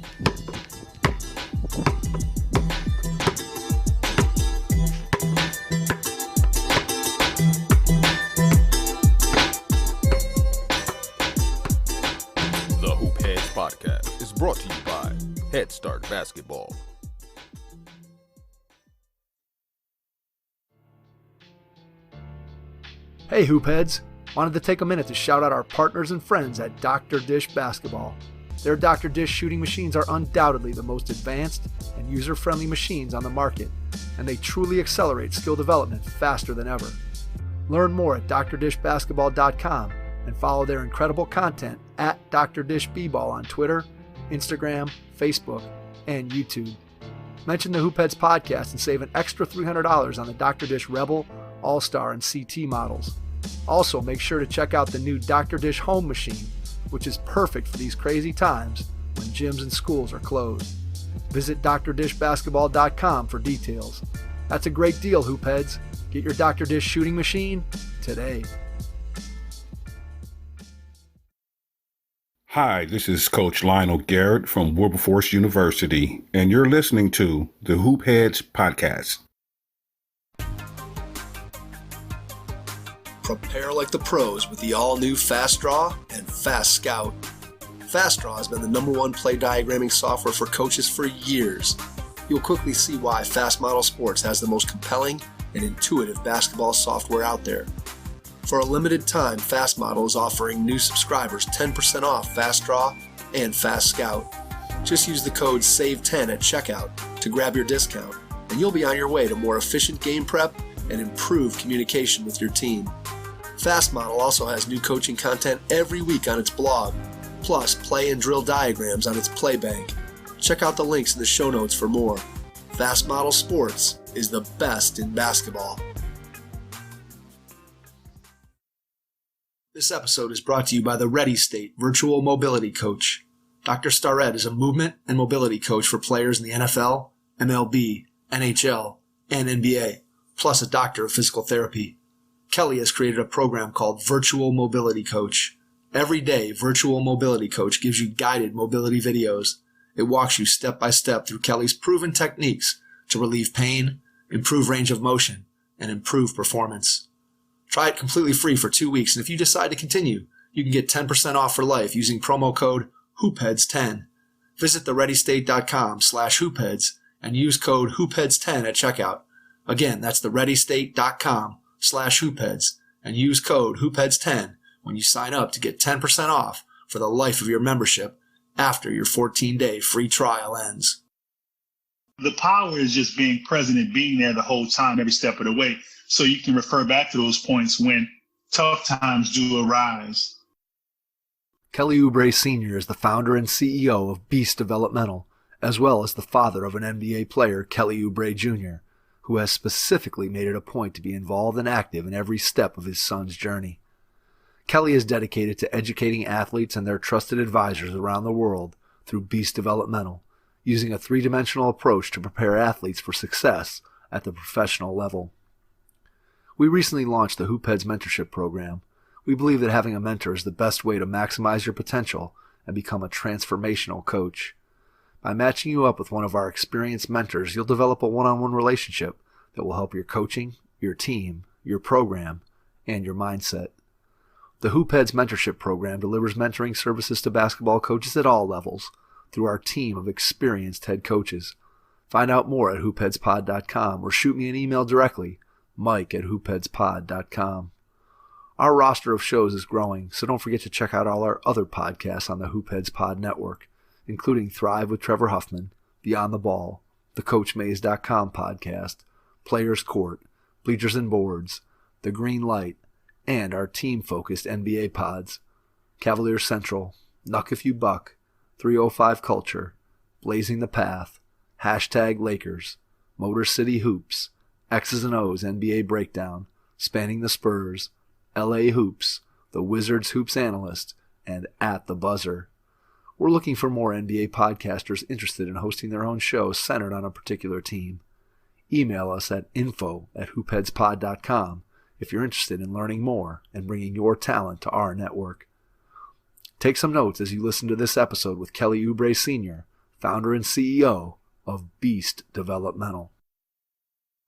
The Hoop Heads Podcast is brought to you by Head Start Basketball. Hey Hoopheads! Wanted to take a minute to shout out our partners and friends at Dr. Dish Basketball. Their Dr. Dish shooting machines are undoubtedly the most advanced and user-friendly machines on the market, and they truly accelerate skill development faster than ever. Learn more at drdishbasketball.com and follow their incredible content at Dr. Dish B-Ball on Twitter, Instagram, Facebook, and YouTube. Mention the Hoopheads podcast and save an extra $300 on the Dr. Dish Rebel, All-Star, and CT models. Also, make sure to check out the new Dr. Dish Home Machine, which is perfect for these crazy times when gyms and schools are closed. Visit drdishbasketball.com for details. That's a great deal, Hoopheads. Get your Dr. Dish shooting machine today. Hi, this is Coach Lionel Garrett from Wilberforce University, and you're listening to the Hoop Heads Podcast. Prepare like the pros with the all-new Fast Draw and Fast Scout. Fast Draw has been the #1 play diagramming software for coaches for years. You'll quickly see why Fast Model Sports has the most compelling and intuitive basketball software out there. For a limited time, Fast Model is offering new subscribers 10% off Fast Draw and Fast Scout. Just use the code SAVE10 at checkout to grab your discount, and you'll be on your way to more efficient game prep and improved communication with your team. Fast Model also has new coaching content every week on its blog, plus play and drill diagrams on its play bank. Check out the links in the show notes for more. Fast Model Sports is the best in basketball. This episode is brought to you by the Ready State Virtual Mobility Coach. Dr. Starrett is a movement and mobility coach for players in the NFL, MLB, NHL, and NBA, plus a doctor of physical therapy. Kelly has created a program called Virtual Mobility Coach. Every day, Virtual Mobility Coach gives you guided mobility videos. It walks you step by step through Kelly's proven techniques to relieve pain, improve range of motion, and improve performance. Try it completely free for 2 weeks, and if you decide to continue, you can get 10% off for life using promo code HoopHeads10. Visit thereadystate.com/hoopheads and use code HoopHeads10 at checkout. Again, that's thereadystate.com/hoopheads and use code HoopHeads10 when you sign up to get 10% off for the life of your membership after your 14-day free trial ends. The power is just being present and being there the whole time, every step of the way, so you can refer back to those points when tough times do arise. Kelly Oubre Sr. is the founder and CEO of Beast Developmental, as well as the father of an NBA player, Kelly Oubre Jr., who has specifically made it a point to be involved and active in every step of his son's journey. Kelly is dedicated to educating athletes and their trusted advisors around the world through Beast Developmental, using a three-dimensional approach to prepare athletes for success at the professional level. We recently launched the Hoopheads Mentorship Program. We believe that having a mentor is the best way to maximize your potential and become a transformational coach. By matching you up with one of our experienced mentors, you'll develop a one-on-one relationship that will help your coaching, your team, your program, and your mindset. The Hoopheads Mentorship Program delivers mentoring services to basketball coaches at all levels through our team of experienced head coaches. Find out more at hoopheadspod.com or shoot me an email directly, mike@hoopheadspod.com. Our roster of shows is growing, so don't forget to check out all our other podcasts on the Hoopheads Pod Network, including Thrive with Trevor Huffman, Beyond the Ball, the CoachMaze.com podcast, Players Court, Bleachers and Boards, The Green Light, and our team-focused NBA pods, Cavaliers Central, Knuck If You Buck, 305 Culture, Blazing the Path, #Lakers, Motor City Hoops, X's and O's NBA Breakdown, Spanning the Spurs, LA Hoops, The Wizards Hoops Analyst, and At the Buzzer. We're looking for more NBA podcasters interested in hosting their own shows centered on a particular team. Email us at info@hoopheadspod.com if you're interested in learning more and bringing your talent to our network. Take some notes as you listen to this episode with Kelly Oubre Sr., founder and CEO of Beast Developmental.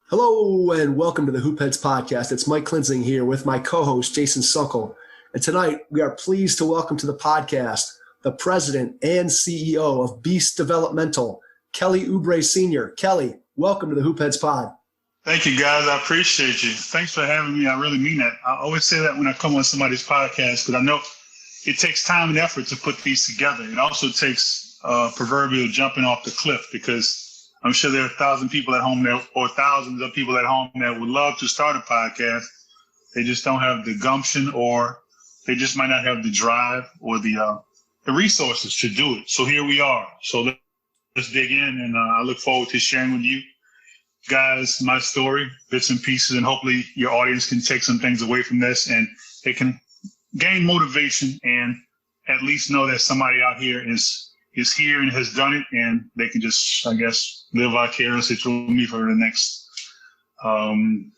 Hello and welcome to the Hoopheads Podcast. It's Mike Klinzing here with my co-host Jason Suckle. And tonight we are pleased to welcome to the podcast the president and CEO of Beast Developmental, Kelly Oubre Sr. Kelly, welcome to the Hoopheads Pod. Thank you, guys. I appreciate you. Thanks for having me. I really mean that. I always say that when I come on somebody's podcast, because I know it takes time and effort to put these together. It also takes proverbial jumping off the cliff, because I'm sure there are 1,000 people at home there, or thousands of people at home that would love to start a podcast. They just don't have the gumption, or they just might not have the drive or the resources to do it. So here we are. So let's dig in, and I look forward to sharing with you guys my story, bits and pieces, and hopefully your audience can take some things away from this and they can gain motivation and at least know that somebody out here is here and has done it, and they can just, I guess, live vicariously through me for the next, hour and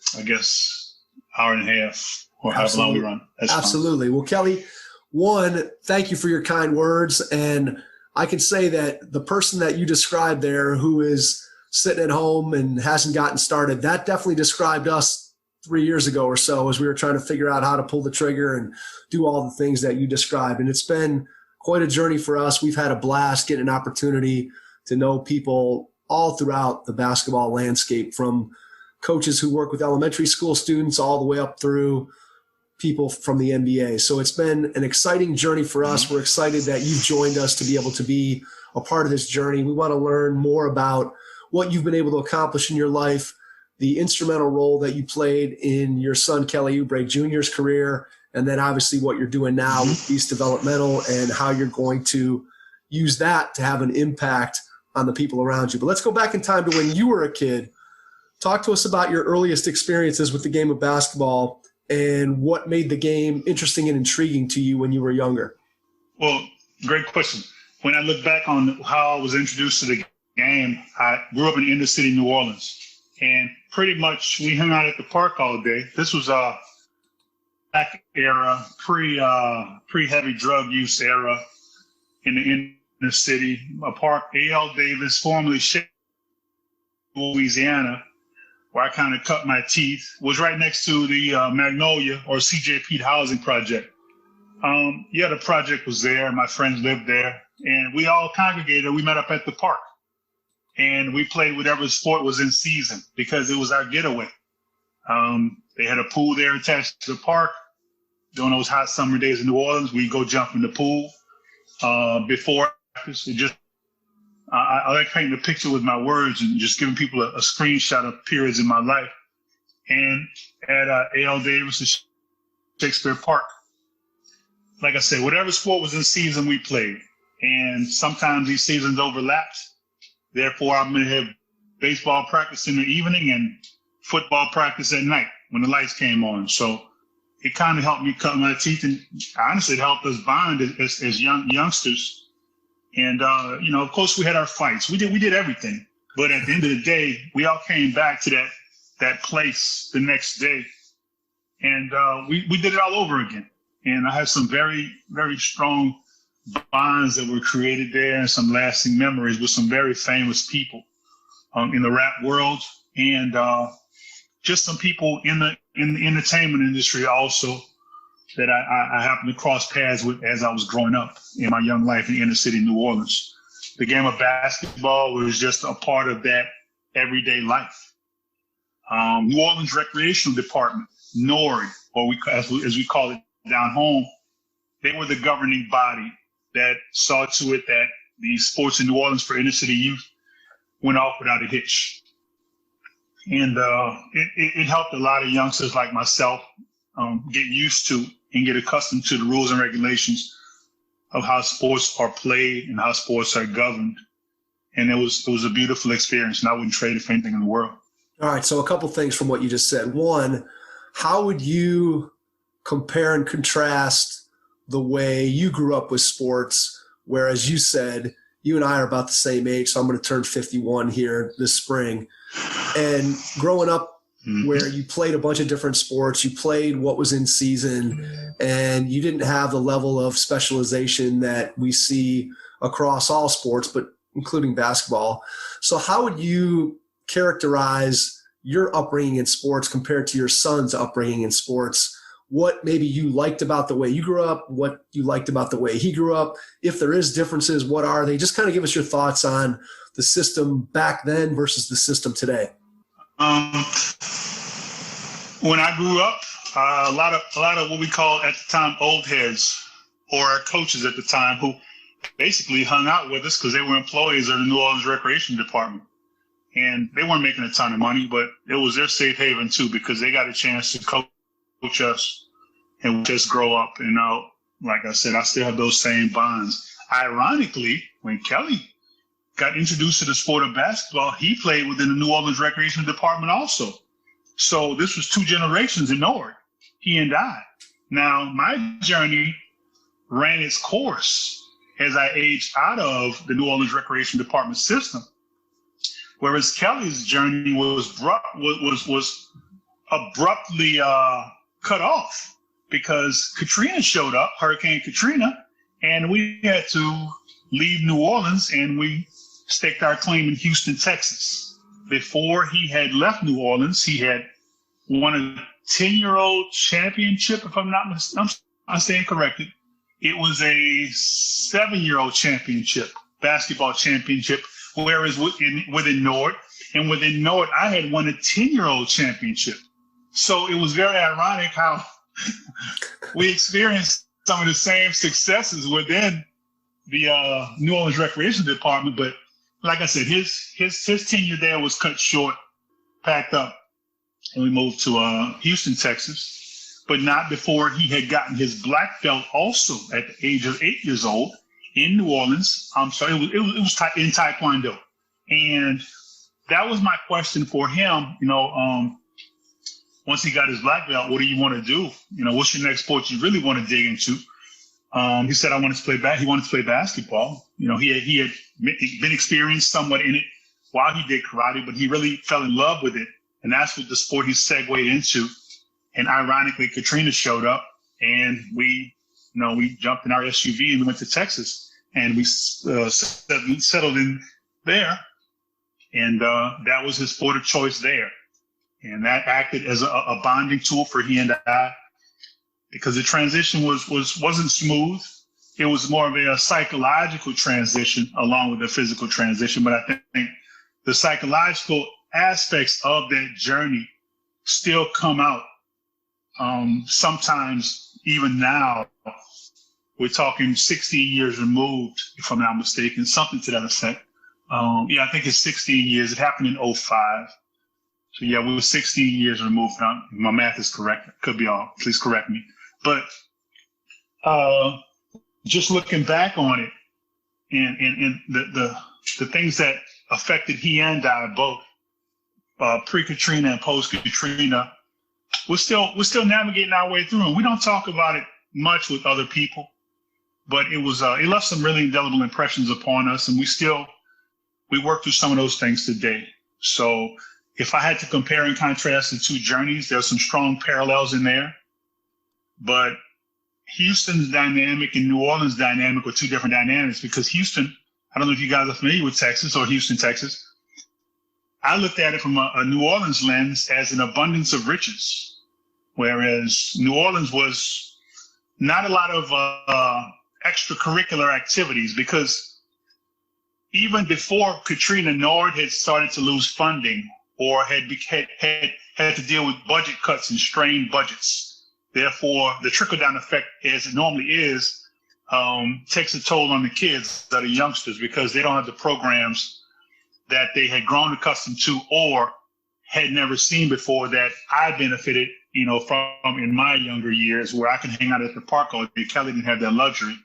a half or however long we run. That's Absolutely. Fine. Well, Kelly, one, thank you for your kind words. And I can say that the person that you described there, who is sitting at home and hasn't gotten started, that definitely described us 3 years ago or so as we were trying to figure out how to pull the trigger and do all the things that you described. And it's been quite a journey for us. We've had a blast getting an opportunity to know people all throughout the basketball landscape, from coaches who work with elementary school students all the way up through people from the NBA. So it's been an exciting journey for us. We're excited that you've joined us to be able to be a part of this journey. We want to learn more about what you've been able to accomplish in your life, the instrumental role that you played in your son Kelly Oubre Jr.'s career, and then obviously what you're doing now with Beast Developmental and how you're going to use that to have an impact on the people around you. But let's go back in time to when you were a kid. Talk to us about your earliest experiences with the game of basketball and what made the game interesting and intriguing to you when you were younger. Well, great question. When I look back on how I was introduced to the game, I grew up in inner city New Orleans, and pretty much we hung out at the park all day. This was back era, pre-heavy drug use era in the inner city. A park, A.L. Davis, formerly Louisiana, where I kind of cut my teeth, was right next to the Magnolia or C.J. Pete housing project. The project was there. My friends lived there, and we all congregated. We met up at the park, and we played whatever sport was in season because it was our getaway. They had a pool there attached to the park. During those hot summer days in New Orleans, we'd go jump in the pool before practice. I like painting a picture with my words and just giving people a screenshot of periods in my life. And at A.L. Davis and Shakespeare Park, like I said, whatever sport was in season, we played. And sometimes these seasons overlapped. Therefore, I'm going to have baseball practice in the evening and football practice at night when the lights came on. So it kind of helped me cut my teeth, and honestly, it helped us bond as youngsters. And, of course, we had our fights. We did everything. But at the end of the day, we all came back to that place the next day. And we did it all over again. And I have some very, very strong bonds that were created there and some lasting memories with some very famous people in the rap world, and just some people in the entertainment industry also that I happened to cross paths with as I was growing up in my young life in inner city New Orleans. The game of basketball was just a part of that everyday life. New Orleans Recreational Department, NORI, or as we call it down home, they were the governing body that saw to it that the sports in New Orleans for inner city youth went off without a hitch. And it helped a lot of youngsters like myself get used to and get accustomed to the rules and regulations of how sports are played and how sports are governed. And it was a beautiful experience, and I wouldn't trade it for anything in the world. All right, so a couple things from what you just said. One, how would you compare and contrast the way you grew up with sports, whereas you said you and I are about the same age, so I'm going to turn 51 here this spring. And growing up where you played a bunch of different sports, you played what was in season, and you didn't have the level of specialization that we see across all sports, but including basketball. So how would you characterize your upbringing in sports compared to your son's upbringing in sports? What maybe you liked about the way you grew up, what you liked about the way he grew up. If there is differences, what are they? Just kind of give us your thoughts on the system back then versus the system today. When I grew up, a lot of what we call at the time old heads, or our coaches at the time, who basically hung out with us because they were employees of the New Orleans Recreation Department. And they weren't making a ton of money, but it was their safe haven too, because they got a chance to coach us and just grow up. And now, like I said, I still have those same bonds. Ironically, when Kelly got introduced to the sport of basketball, he played within the New Orleans Recreation Department also. So this was 2 generations in Nord, he and I. Now, my journey ran its course as I aged out of the New Orleans Recreation Department system, whereas Kelly's journey was abruptly cut off because Katrina showed up, Hurricane Katrina, and we had to leave New Orleans, and we staked our claim in Houston, Texas. Before he had left New Orleans, he had won a 10-year-old championship, if I'm staying corrected. It was a 7-year-old championship, basketball championship, whereas within Nord, and within Nord, I had won a 10-year-old championship. So it was very ironic how we experienced some of the same successes within the New Orleans Recreation Department. But like I said, his tenure there was cut short, packed up, and we moved to Houston, Texas. But not before he had gotten his black belt also at the age of 8 years old in New Orleans. I'm sorry, it was in Taekwondo. And that was my question for him, once he got his black belt, what do you want to do? What's your next sport you really want to dig into? He said, he wanted to play basketball. He had been experienced somewhat in it while he did karate, but he really fell in love with it. And that's what the sport he segued into. And ironically, Katrina showed up, and we jumped in our SUV and we went to Texas, and we settled in there. And that was his sport of choice there. And that acted as a bonding tool for he and I, because the transition wasn't smooth. It was more of a psychological transition along with the physical transition. But I think the psychological aspects of that journey still come out. Sometimes even now, we're talking 16 years removed, if I'm not mistaken, something to that effect. I think it's 16 years. It happened in 2005. So we were 16 years removed. Now, my math is correct. Could be off. Please correct me. But just looking back on it, and the things that affected he and I both, pre-Katrina and post-Katrina, we're still navigating our way through, and we don't talk about it much with other people. But it left some really indelible impressions upon us, and we work through some of those things today. So if I had to compare and contrast the 2 journeys, there's some strong parallels in there. But Houston's dynamic and New Orleans' dynamic were 2 different dynamics, because Houston, I don't know if you guys are familiar with Texas or Houston, Texas. I looked at it from a New Orleans lens as an abundance of riches, whereas New Orleans was not a lot of extracurricular activities, because even before Katrina, Nord had started to lose funding or had to deal with budget cuts and strained budgets. Therefore, the trickle-down effect, as it normally is, takes a toll on the kids, that are youngsters, because they don't have the programs that they had grown accustomed to or had never seen before that I benefited, from in my younger years, where I could hang out at the park all day. Kelly didn't have that luxury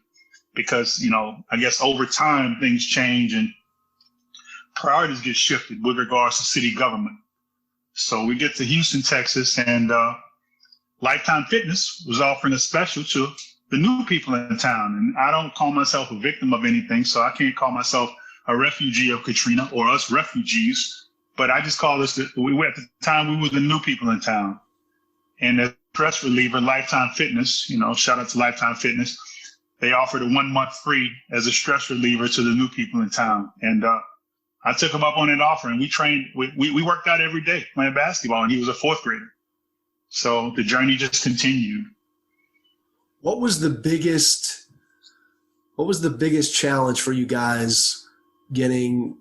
because, I guess over time things change and priorities get shifted with regards to city government. So we get to Houston, Texas, and Lifetime Fitness was offering a special to the new people in town. And I don't call myself a victim of anything, so I can't call myself a refugee of Katrina or us refugees, but I just call us, at the time, we were the new people in town. And the stress reliever, Lifetime Fitness, shout out to Lifetime Fitness, they offered a 1 month free as a stress reliever to the new people in town. And I took him up on that offer, and we trained. We worked out every day playing basketball, and he was a 4th grader. So the journey just continued. What was the biggest challenge for you guys getting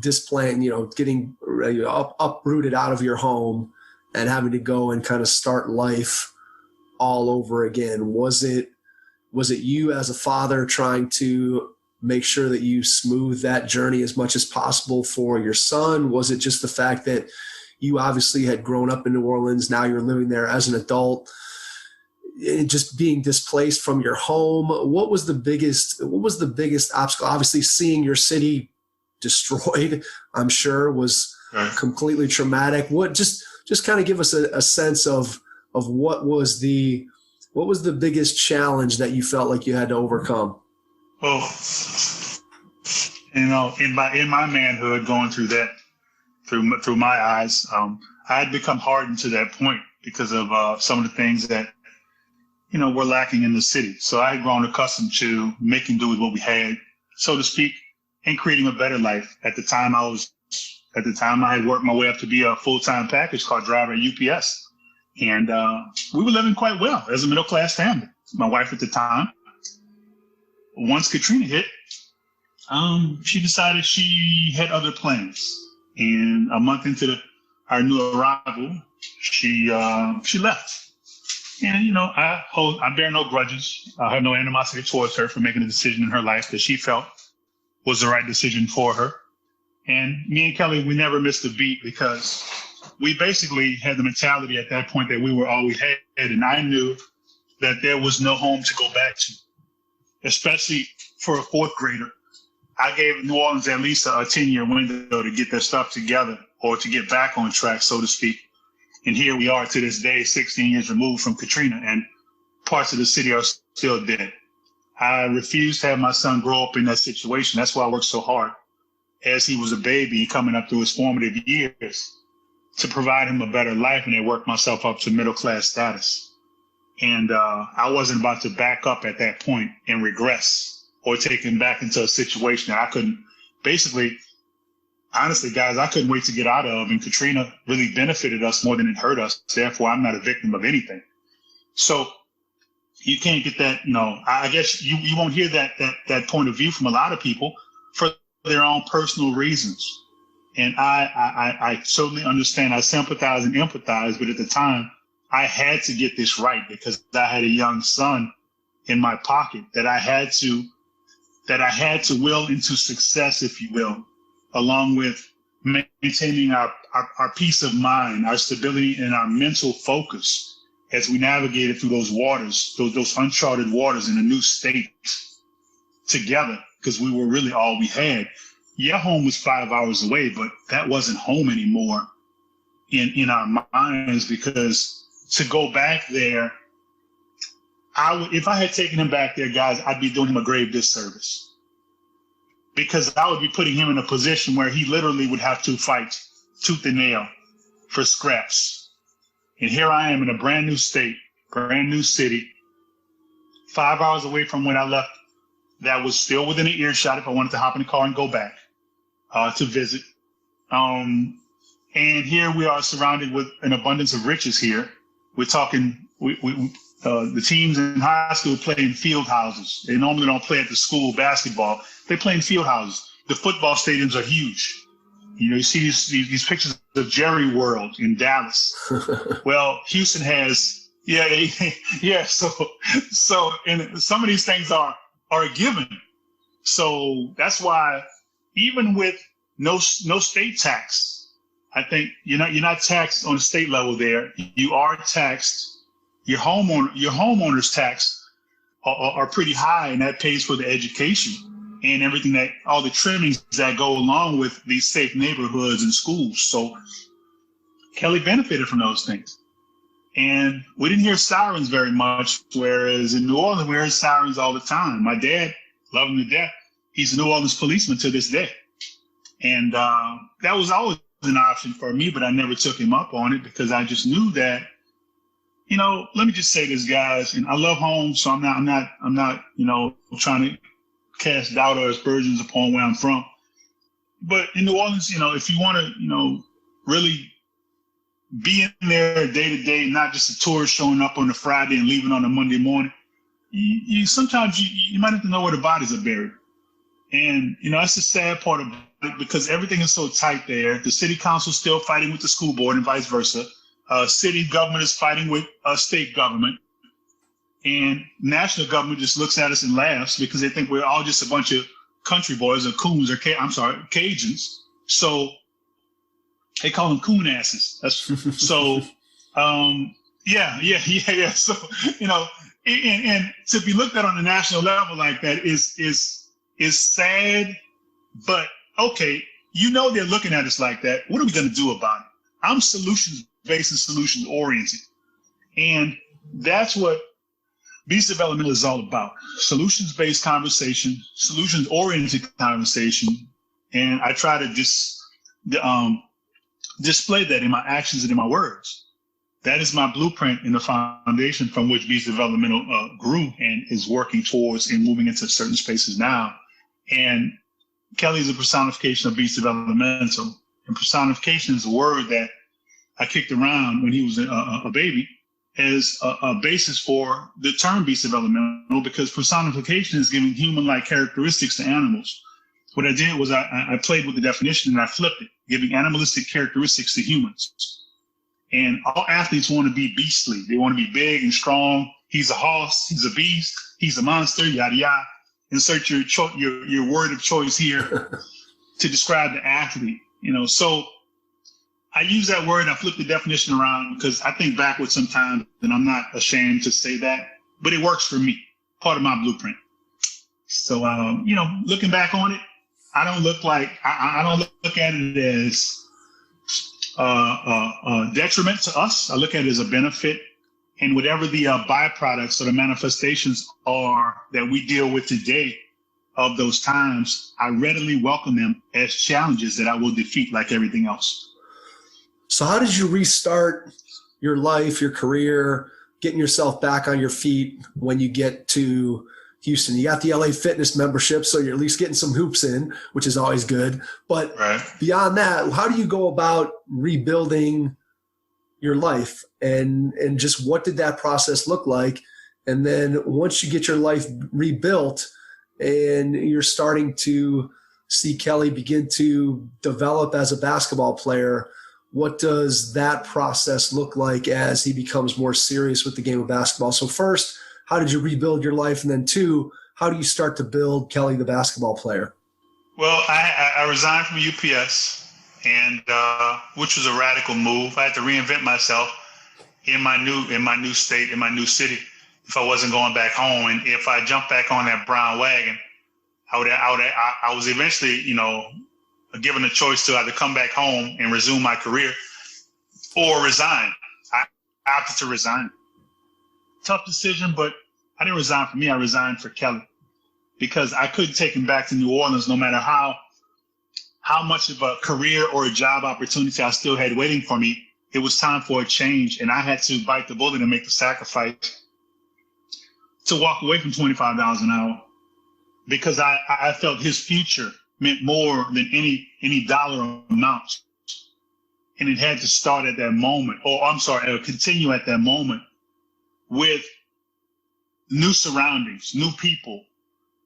displaced, getting uprooted out of your home and having to go and kind of start life all over again? Was it you as a father trying to make sure that you smooth that journey as much as possible for your son? Was it just the fact that you obviously had grown up in New Orleans, now you're living there as an adult, just being displaced from your home? What was the biggest obstacle? Obviously seeing your city destroyed, I'm sure, was completely traumatic. What just kind of give us a sense of what was the biggest challenge that you felt like you had to overcome? Well, in my manhood, going through that, through my eyes, I had become hardened to that point because of some of the things that, were lacking in the city. So I had grown accustomed to making do with what we had, so to speak, and creating a better life. At the time, I had worked my way up to be a full-time package car driver at UPS. And we were living quite well as a middle-class family. My wife at the time, once Katrina hit, she decided she had other plans. And a month into our new arrival, she left. And, I bear no grudges. I have no animosity towards her for making a decision in her life that she felt was the right decision for her. And me and Kelly, we never missed a beat because we basically had the mentality at that point that we were all we had. And I knew that there was no home to go back to, especially for a 4th grader. I gave New Orleans at least a 10-year window to get their stuff together or to get back on track, so to speak. And here we are to this day, 16 years removed from Katrina, and parts of the city are still dead. I refused to have my son grow up in that situation. That's why I worked so hard as he was a baby coming up through his formative years to provide him a better life, and then work myself up to middle-class status. And I wasn't about to back up at that point and regress or take him back into a situation that I couldn't. Basically, honestly, guys, I couldn't wait to get out of, and Katrina really benefited us more than it hurt us. Therefore, I'm not a victim of anything. So you can't get that, I guess you won't hear that point of view from a lot of people for their own personal reasons. And I totally understand. I sympathize and empathize, but at the time, I had to get this right because I had a young son in my pocket that I had to will into success, if you will, along with maintaining our peace of mind, our stability, and our mental focus as we navigated through those waters, those uncharted waters in a new state together, because we were really all we had. Yeah, home was 5 hours away, but that wasn't home anymore in our minds, because to go back there, if I had taken him back there, guys, I'd be doing him a grave disservice, because I would be putting him in a position where he literally would have to fight tooth and nail for scraps. And here I am in a brand new state, brand new city, 5 hours away from when I left, that was still within an earshot if I wanted to hop in the car and go back to visit. And here we are surrounded with an abundance of riches here. We're talking, the teams in high school play in field houses. They normally don't play at the school basketball. They play in field houses. The football stadiums are huge. You see these pictures of Jerry World in Dallas. Well, Houston has, yeah. So, and some of these things are a given. So that's why, even with no state tax, I think you're not taxed on the state level there. You are taxed. Your homeowner's tax are pretty high, and that pays for the education and everything, all the trimmings that go along with these safe neighborhoods and schools. So Kelly benefited from those things. And we didn't hear sirens very much, whereas in New Orleans, we heard sirens all the time. My dad, loved him to death. He's a New Orleans policeman to this day. And that was always an option for me, but I never took him up on it, because I just knew that let me just say this, guys, and I love home, so I'm not, trying to cast doubt or aspersions upon where I'm from. But in New Orleans, if you want to, really be in there day to day, not just a tourist showing up on a Friday and leaving on a Monday morning, sometimes you might have to know where the bodies are buried. And, that's the sad part about it, because everything is so tight there. The city council is still fighting with the school board and vice versa. City government is fighting with state government. And national government just looks at us and laughs because they think we're all just a bunch of country boys or coons or Cajuns. So they call them coon asses. So, yeah. So, and to be looked at on the national level like that is sad, but okay, they're looking at us like that. What are we going to do about it? I'm solutions-based and solutions-oriented. And that's what Beast Developmental is all about. Solutions-based conversation, solutions-oriented conversation. And I try to display that in my actions and in my words. That is my blueprint and the foundation from which Beast Developmental grew and is working towards and moving into certain spaces now. And Kelly is a personification of Beast Developmental. And personification is a word that I kicked around when he was a baby as a basis for the term Beast Developmental, because personification is giving human-like characteristics to animals. What I did was I played with the definition and I flipped it, giving animalistic characteristics to humans. And all athletes want to be beastly. They want to be big and strong. He's a horse. He's a beast. He's a monster. Yada yada. Insert your word of choice here to describe the athlete. So I use that word and I flip the definition around because I think backwards sometimes, and I'm not ashamed to say that. But it works for me. Part of my blueprint. So looking back on it, I don't look at it as detriment to us. I look at it as a benefit, and whatever the byproducts or the manifestations are that we deal with today of those times, I readily welcome them as challenges that I will defeat like everything else. So how did you restart your life, your career, getting yourself back on your feet when you get to Houston? You got the LA Fitness membership, so you're at least getting some hoops in, which is always good. But Beyond that, how do you go about rebuilding your life, and just what did that process look like? And then once you get your life rebuilt and you're starting to see Kelly begin to develop as a basketball player, what does that process look like as he becomes more serious with the game of basketball? So first, how did you rebuild your life? And then two, how do you start to build Kelly the basketball player? Well, I resigned from UPS, and which was a radical move. I had to reinvent myself in my new state, in my new city, if I wasn't going back home. And if I jumped back on that brown wagon, I was eventually, given a choice to either come back home and resume my career or resign. I opted to resign. Tough decision, but I didn't resign for me. I resigned for Kelly because I couldn't take him back to New Orleans no matter how much of a career or a job opportunity I still had waiting for me. It was time for a change, and I had to bite the bullet and make the sacrifice to walk away from $25 an hour because I felt his future meant more than any dollar amount. And it had to start at that moment, continue at that moment with new surroundings, new people,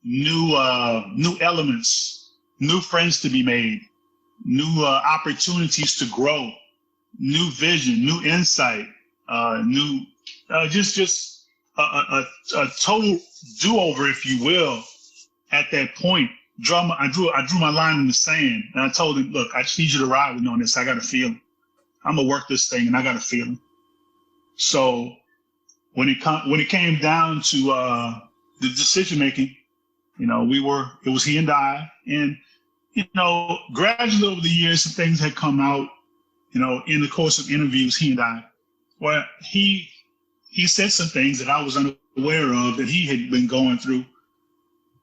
new elements, new friends to be made, new opportunities to grow, new vision, new insight, just a total do-over, if you will. At that point, I drew my line in the sand, and I told him, "Look, I just need you to ride with me on this. I got a feeling. I'm gonna work this thing, and I got a feeling." So when it came down to the decision making, it was he and I, and gradually over the years, some things had come out, in the course of interviews, he and I, where he said some things that I was unaware of that he had been going through.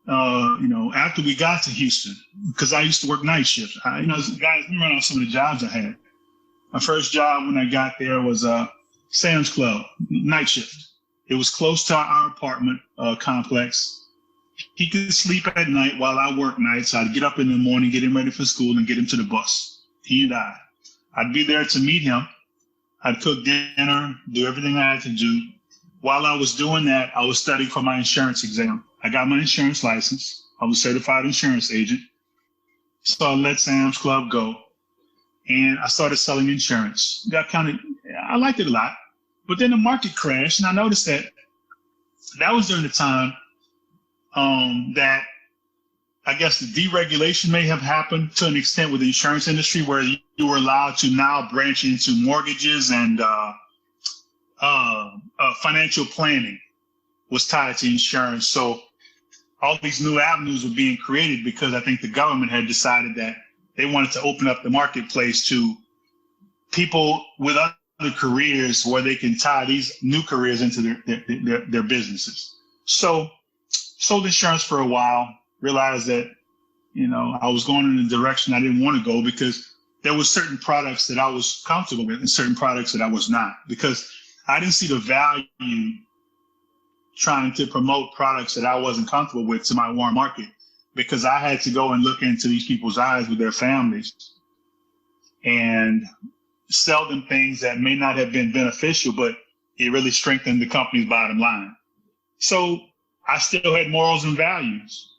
After we got to Houston, because I used to work night shifts. Guys, let me run off some of the jobs I had. My first job when I got there was Sam's Club, night shift. It was close to our apartment complex. He could sleep at night while I work nights. I'd get up in the morning, get him ready for school, and get him to the bus. He and I'd be there to meet him. I'd cook dinner, do everything I had to do. While I was doing that, I was studying for my insurance exam. I got my insurance license. I was a certified insurance agent. So I let Sam's Club go. And I started selling insurance. I liked it a lot. But then the market crashed, and I noticed that was during the time that I guess the deregulation may have happened to an extent with the insurance industry, where you were allowed to now branch into mortgages, and financial planning was tied to insurance. So all these new avenues were being created because I think the government had decided that they wanted to open up the marketplace to people with other careers where they can tie these new careers into their businesses. So sold insurance for a while, realized that, I was going in a direction I didn't want to go, because there were certain products that I was comfortable with and certain products that I was not, because I didn't see the value trying to promote products that I wasn't comfortable with to my warm market, because I had to go and look into these people's eyes with their families and sell them things that may not have been beneficial, but it really strengthened the company's bottom line. So I still had morals and values,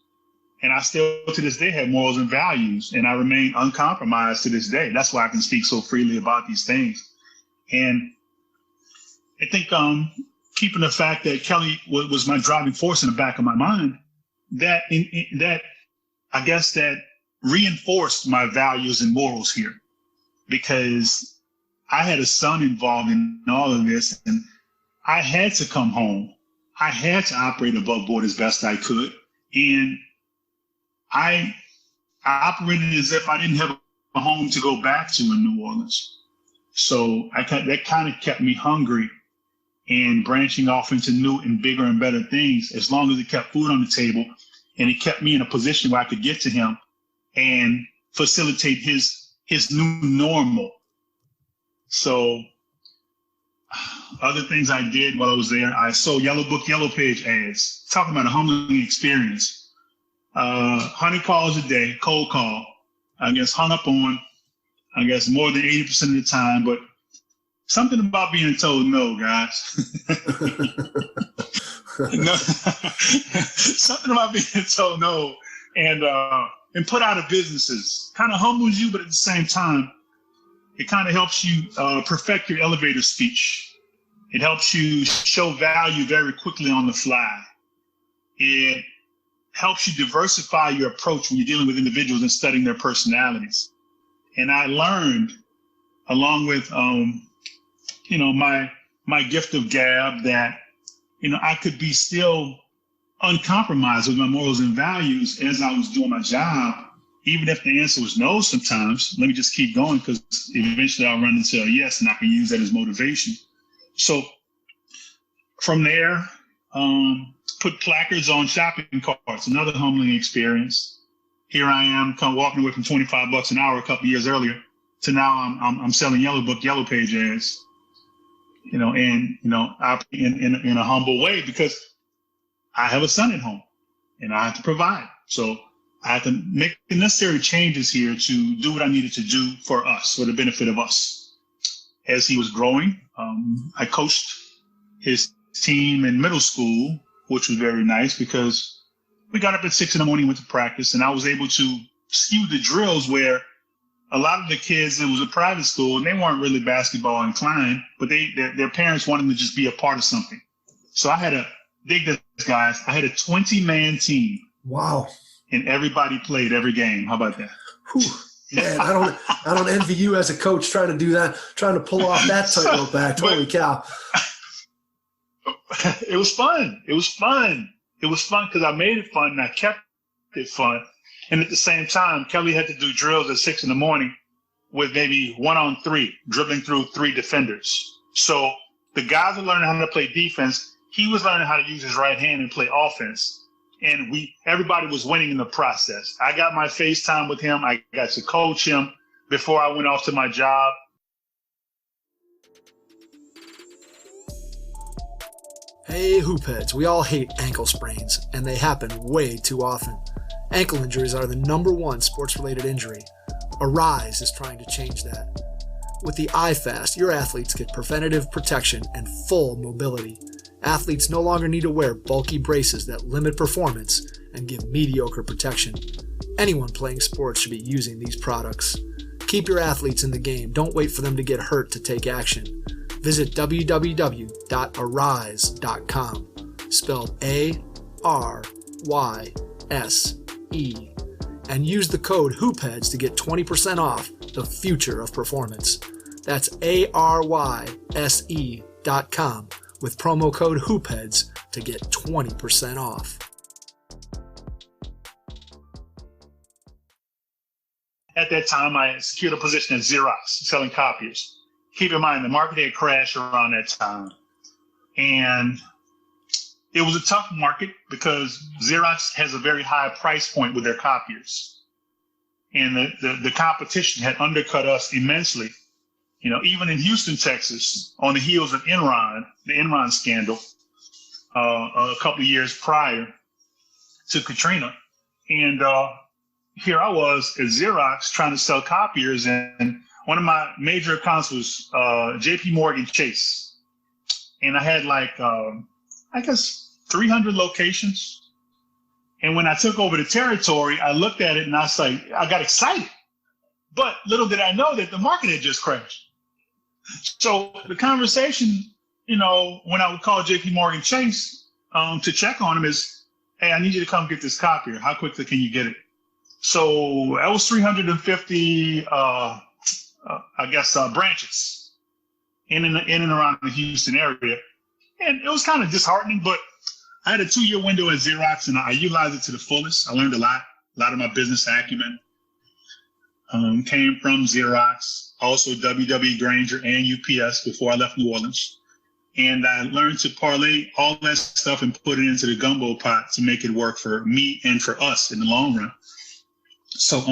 and I still to this day have morals and values, and I remain uncompromised to this day. That's why I can speak so freely about these things. And I think keeping the fact that Kelly was my driving force in the back of my mind, that I guess that reinforced my values and morals here, because I had a son involved in all of this, and I had to come home. I had to operate above board as best I could. And I operated as if I didn't have a home to go back to in New Orleans. So that kind of kept me hungry and branching off into new and bigger and better things, as long as it kept food on the table and it kept me in a position where I could get to him and facilitate his new normal. So other things I did while I was there, I sold Yellow Book, Yellow Page ads, talking about a humbling experience. 100 calls a day, cold call. I guess hung up on, more than 80% of the time, but something about being told no, guys. No, something about being told no and put out of businesses kind of humbles you, but at the same time, it kind of helps you perfect your elevator speech. It helps you show value very quickly on the fly. It helps you diversify your approach when you're dealing with individuals and studying their personalities. And I learned, along with my gift of gab, that I could be still uncompromised with my morals and values as I was doing my job, even if the answer was no sometimes. Let me just keep going, because eventually I'll run into a yes, and I can use that as motivation. So from there, put placards on shopping carts, another humbling experience. Here I am walking away from $25 an hour a couple of years earlier to now I'm selling Yellow Book, Yellow Page ads, in a humble way, because I have a son at home and I have to provide. So I had to make the necessary changes here to do what I needed to do for us, for the benefit of us. As he was growing, I coached his team in middle school, which was very nice, because we got up at 6 a.m, went to practice, and I was able to skew the drills where a lot of the kids, it was a private school, and they weren't really basketball inclined, but their parents wanted them to just be a part of something. So I had a, dig this, guys, I had a 20-man team. Wow. And everybody played every game. How about that? Whew. Man, I don't envy you as a coach trying to do that, trying to pull off that title back. Holy cow. It was fun. It was fun because I made it fun and I kept it fun. And at the same time, Kelly had to do drills at 6 a.m. with maybe 1-on-3, dribbling through 3 defenders. So the guys were learning how to play defense. He was learning how to use his right hand and play offense. And everybody was winning in the process. I got my FaceTime with him. I got to coach him before I went off to my job. Hey hoopheads, we all hate ankle sprains, and they happen way too often. Ankle injuries are the #1 sports-related injury. Arise is trying to change that. With the iFast, your athletes get preventative protection and full mobility. Athletes no longer need to wear bulky braces that limit performance and give mediocre protection. Anyone playing sports should be using these products. Keep your athletes in the game. Don't wait for them to get hurt to take action. Visit www.arise.com, spelled ARYSE, and use the code HOOPHEADS to get 20% off the future of performance. That's ARYSE.com with promo code HOOPHEADS to get 20% off. At that time, I secured a position at Xerox, selling copiers. Keep in mind, the market had crashed around that time. And it was a tough market because Xerox has a very high price point with their copiers. And the competition had undercut us immensely. You know, even in Houston, Texas, on the heels of Enron, the Enron scandal, a couple of years prior to Katrina. And here I was at Xerox trying to sell copiers, and one of my major accounts was JP Morgan Chase. And I had like, I guess 300 locations. And when I took over the territory, I looked at it and I was like, I got excited. But little did I know that the market had just crashed. So the conversation, you know, when I would call JP Morgan Chase to check on him is, hey, I need you to come get this copier. How quickly can you get it? So that was 350 branches in and around the Houston area. And it was kind of disheartening, but I had a 2-year window at Xerox and I utilized it to the fullest. I learned a lot of my business acumen came from Xerox, also WW Grainger and UPS before I left New Orleans. And I learned to parlay all that stuff and put it into the gumbo pot to make it work for me and for us in the long run. So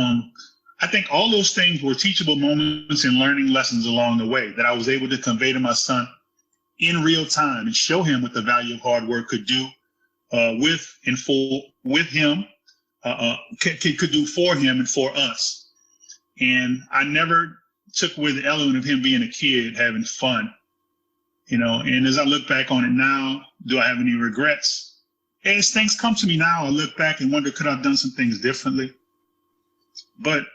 I think all those things were teachable moments and learning lessons along the way that I was able to convey to my son in real time and show him what the value of hard work could do with him, could do for him and for us. And I never took away the element of him being a kid, having fun, you know. And as I look back on it now, do I have any regrets? As things come to me now, I look back and wonder, could I have done some things differently? But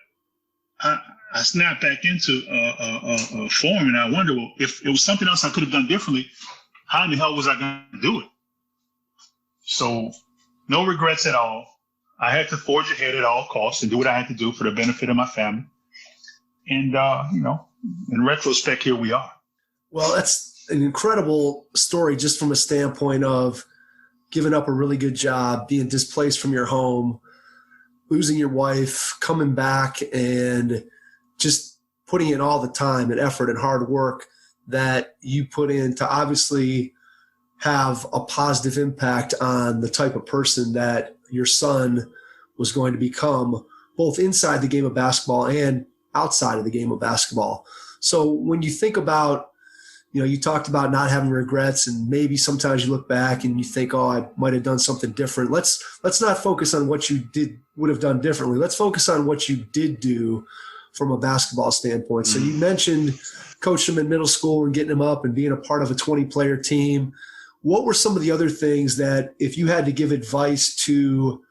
I snap back into a form and I wonder, well, if it was something else I could have done differently, how in the hell was I going to do it? So no regrets at all. I had to forge ahead at all costs and do what I had to do for the benefit of my family. And, you know, in retrospect, here we are. Well, that's an incredible story just from a standpoint of giving up a really good job, being displaced from your home, losing your wife, coming back, and just putting in all the time and effort and hard work that you put in to obviously have a positive impact on the type of person that your son was going to become, both inside the game of basketball and outside of the game of basketball. So when you think about, you know, you talked about not having regrets, and maybe sometimes you look back and you think, oh, I might have done something different. Let's not focus on what you would have done differently. Let's focus on what you did do from a basketball standpoint. So you mentioned coaching him in middle school and getting him up and being a part of a 20-player team. What were some of the other things that, if you had to give advice to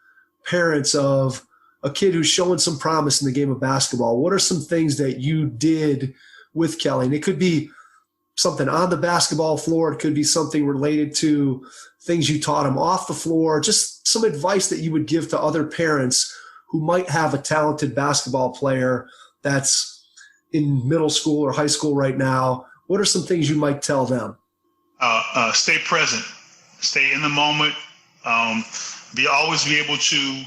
parents of a kid who's showing some promise in the game of basketball, what are some things that you did with Kelly? And it could be something on the basketball floor. It could be something related to things you taught him off the floor, just some advice that you would give to other parents who might have a talented basketball player that's in middle school or high school right now. What are some things you might tell them? Stay present, stay in the moment, always be able to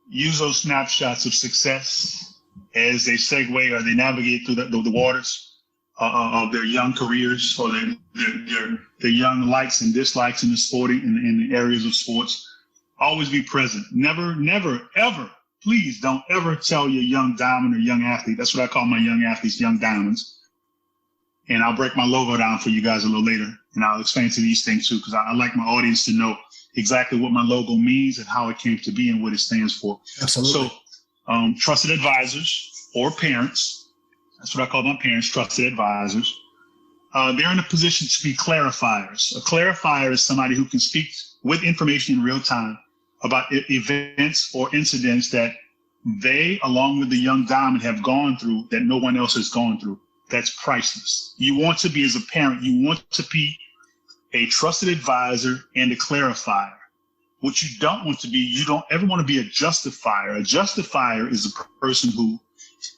use those snapshots of success as they segue or they navigate through the waters of their young careers or their young likes and dislikes in the sporting in the areas of sports. Always be present. Never, ever, please don't ever tell your young diamond or young athlete. That's what I call my young athletes, young diamonds. And I'll break my logo down for you guys a little later, and I'll explain to these things too, because I like my audience to know exactly what my logo means and how it came to be and what it stands for. Absolutely. So trusted advisors or parents, that's what I call my parents, trusted advisors. They're in a position to be clarifiers. A clarifier is somebody who can speak with information in real time about events or incidents that they, along with the young diamond, have gone through that no one else has gone through. That's priceless. You want to be, as a parent, you want to be a trusted advisor and a clarifier. What you don't want to be, you don't ever want to be a justifier. A justifier is a person who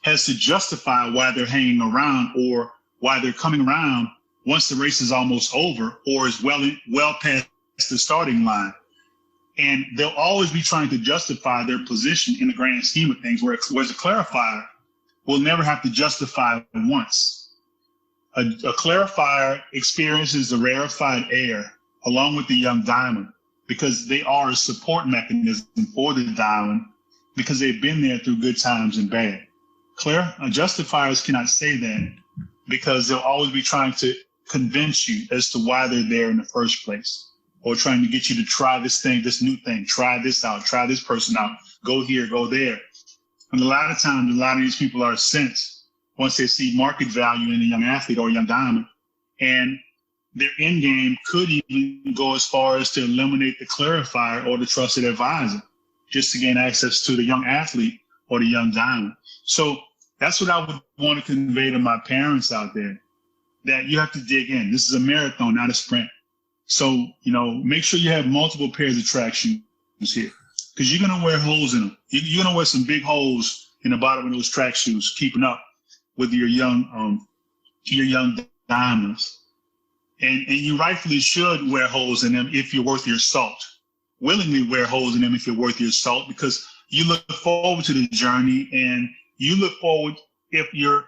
has to justify why they're hanging around or why they're coming around once the race is almost over or is well past the starting line. And they'll always be trying to justify their position in the grand scheme of things, whereas a clarifier will never have to justify once. A clarifier experiences the rarefied air along with the young diamond because they are a support mechanism for the diamond because they've been there through good times and bad. Justifiers cannot say that because they'll always be trying to convince you as to why they're there in the first place, or trying to get you to try this thing, this new thing, try this out, try this person out, go here, go there. And a lot of times, a lot of these people are sensed once they see market value in a young athlete or a young diamond. And their end game could even go as far as to eliminate the clarifier or the trusted advisor just to gain access to the young athlete or the young diamond. So that's what I would want to convey to my parents out there, that you have to dig in. This is a marathon, not a sprint. So, make sure you have multiple pairs of track shoes here, because you're going to wear holes in them. You're going to wear some big holes in the bottom of those track shoes, keeping up with your young diamonds. And you rightfully should wear holes in them if you're worth your salt. Willingly wear holes in them if you're worth your salt, because you look forward to the journey, and you look forward, if you're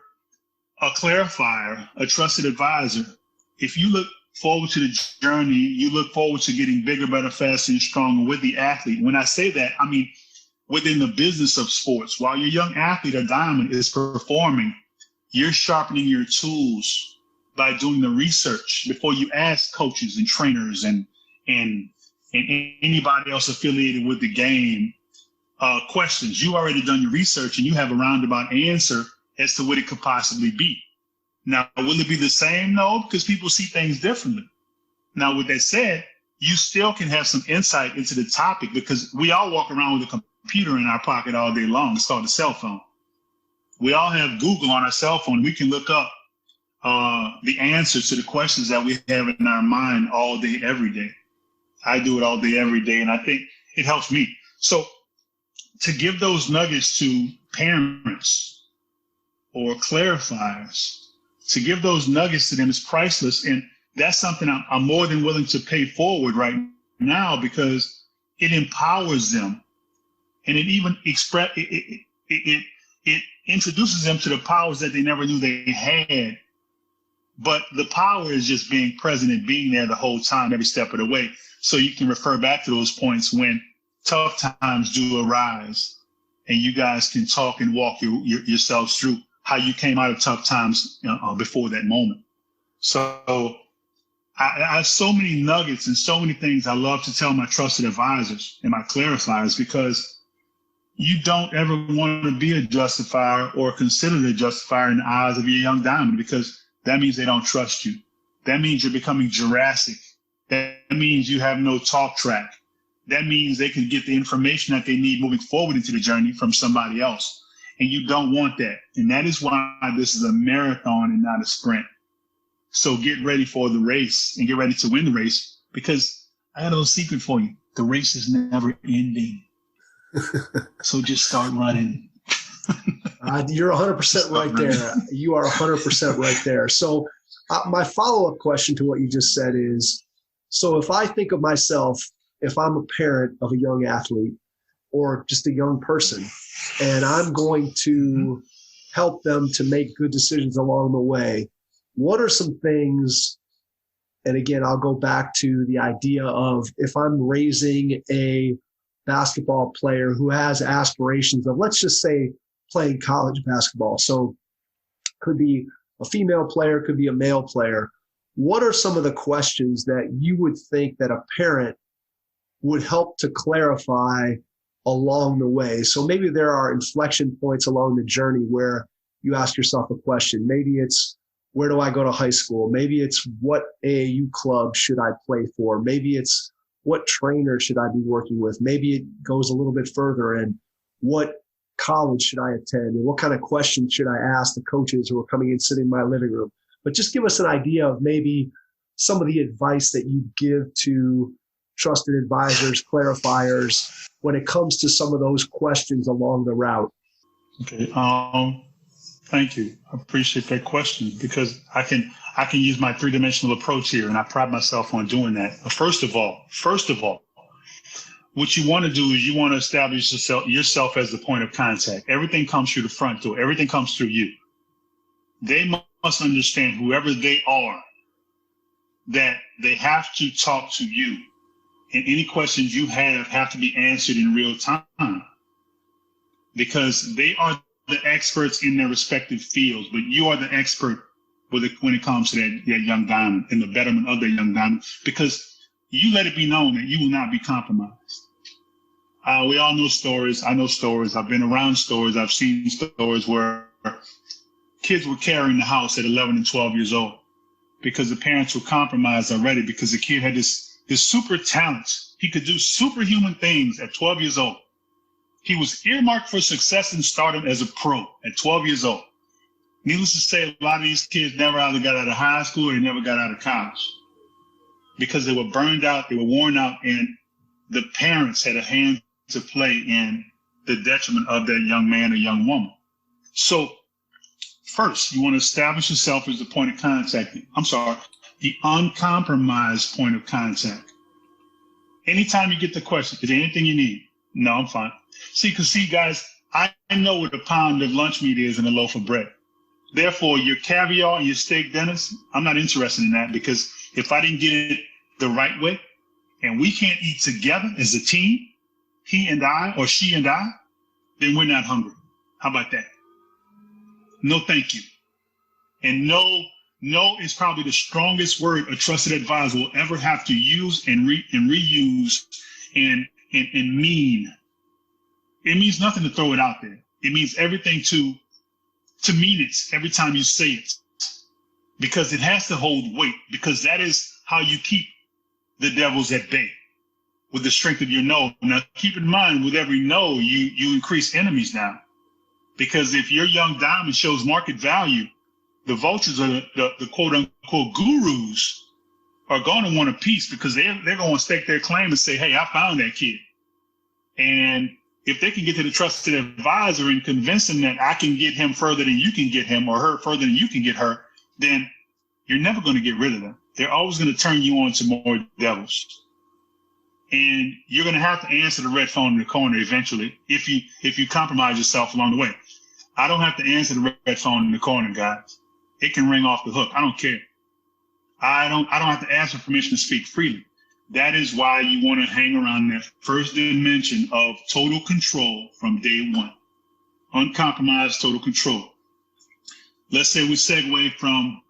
a clarifier, a trusted advisor, if you look forward to the journey, you look forward to getting bigger, better, faster, and stronger with the athlete. When I say that, I mean within the business of sports. While your young athlete or diamond is performing, you're sharpening your tools by doing the research before you ask coaches and trainers and anybody else affiliated with the game questions. You already done your research and you have a roundabout answer as to what it could possibly be. Now, will it be the same? No, because people see things differently. Now, with that said, you still can have some insight into the topic, because we all walk around with a computer in our pocket all day long. It's called a cell phone. We all have Google on our cell phone. We can look up the answers to the questions that we have in our mind all day, every day. I do it all day, every day, and I think it helps me. So to give those nuggets to parents or clarifiers, to give those nuggets to them is priceless. And that's something I'm more than willing to pay forward right now, because it empowers them. And it even it introduces them to the powers that they never knew they had. But the power is just being present and being there the whole time, every step of the way. So you can refer back to those points when tough times do arise, and you guys can talk and walk yourselves through how you came out of tough times before that moment. So I have so many nuggets and so many things I love to tell my trusted advisors and my clarifiers, because you don't ever want to be a justifier or considered a justifier in the eyes of your young diamond, because that means they don't trust you. That means you're becoming Jurassic. That means you have no talk track. That means they can get the information that they need moving forward into the journey from somebody else. And you don't want that. And that is why this is a marathon and not a sprint. So get ready for the race and get ready to win the race, because I got a little secret for you. The race is never ending. So just start running. You're 100% right there. You are 100% right there. So my follow-up question to what you just said is, so if I think of myself, if I'm a parent of a young athlete or just a young person, and I'm going to help them to make good decisions along the way, what are some things, and again, I'll go back to the idea of, if I'm raising a basketball player who has aspirations of, let's just say, playing college basketball. So could be a female player, could be a male player. What are some of the questions that you would think that a parent would help to clarify along the way? So maybe there are inflection points along the journey where you ask yourself a question. Maybe it's, where do I go to high school? Maybe it's, what AAU club should I play for? Maybe it's, what trainer should I be working with? Maybe it goes a little bit further, and what college should I attend? And what kind of questions should I ask the coaches who are coming in, sitting in my living room? But just give us an idea of maybe some of the advice that you give to trusted advisors, clarifiers, when it comes to some of those questions along the route. Okay. Thank you. I appreciate that question, because I can use my three-dimensional approach here, and I pride myself on doing that. First of all, what you want to do is you want to establish yourself as the point of contact. Everything comes through the front door. Everything comes through you. They must understand, whoever they are, that they have to talk to you. And any questions you have to be answered in real time, because they are the experts in their respective fields, but you are the expert when it comes to that young diamond and the betterment of that young diamond, because you let it be known that you will not be compromised. We all know stories. I know stories. I've been around stories. I've seen stories where kids were carrying the house at 11 and 12 years old because the parents were compromised already, because the kid had this super talent. He could do superhuman things at 12 years old. He was earmarked for success and stardom as a pro at 12 years old. Needless to say, a lot of these kids never either got out of high school or they never got out of college, because they were burned out, they were worn out, and the parents had a hand to play in the detriment of that young man or young woman. So first, you want to establish yourself as the point of contact. The uncompromised point of contact. Anytime you get the question, is there anything you need? No, I'm fine. See, guys, I know what a pound of lunch meat is and a loaf of bread. Therefore, your caviar and your steak dinners, I'm not interested in that, because if I didn't get it the right way and we can't eat together as a team, he and I or she and I, then we're not hungry. How about that? No, thank you. And no is probably the strongest word a trusted advisor will ever have to use and reuse and mean. It means nothing to throw it out there. It means everything to mean it every time you say it, because it has to hold weight, because that is how you keep the devils at bay, with the strength of your no. Now, keep in mind, with every no, you increase enemies now, because if your young diamond shows market value, the vultures, or the quote unquote gurus, are going to want a piece, because they're going to stake their claim and say, hey, I found that kid. And if they can get to the trusted advisor and convince them that I can get him further than you can get him, or her further than you can get her, then you're never going to get rid of them. They're always going to turn you on to more devils. And you're going to have to answer the red phone in the corner eventually if you compromise yourself along the way. I don't have to answer the red phone in the corner, guys. It can ring off the hook. I don't care. I don't have to ask for permission to speak freely. That is why you want to hang around that first dimension of total control from day one. Uncompromised total control. Let's say we segue from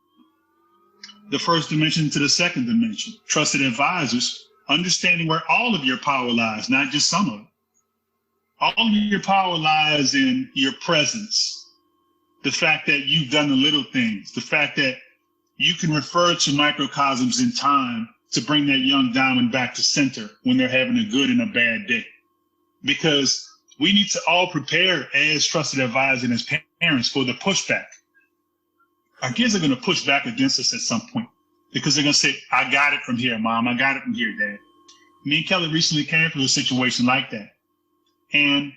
the first dimension to the second dimension. Trusted advisors, understanding where all of your power lies, not just some of it. All of your power lies in your presence. The fact that you've done the little things, the fact that you can refer to microcosms in time to bring that young diamond back to center when they're having a good and a bad day. Because we need to all prepare as trusted advisors and as parents for the pushback. Our kids are going to push back against us at some point, because they're going to say, I got it from here, Mom. I got it from here, Dad. Me and Kelly recently came through a situation like that. And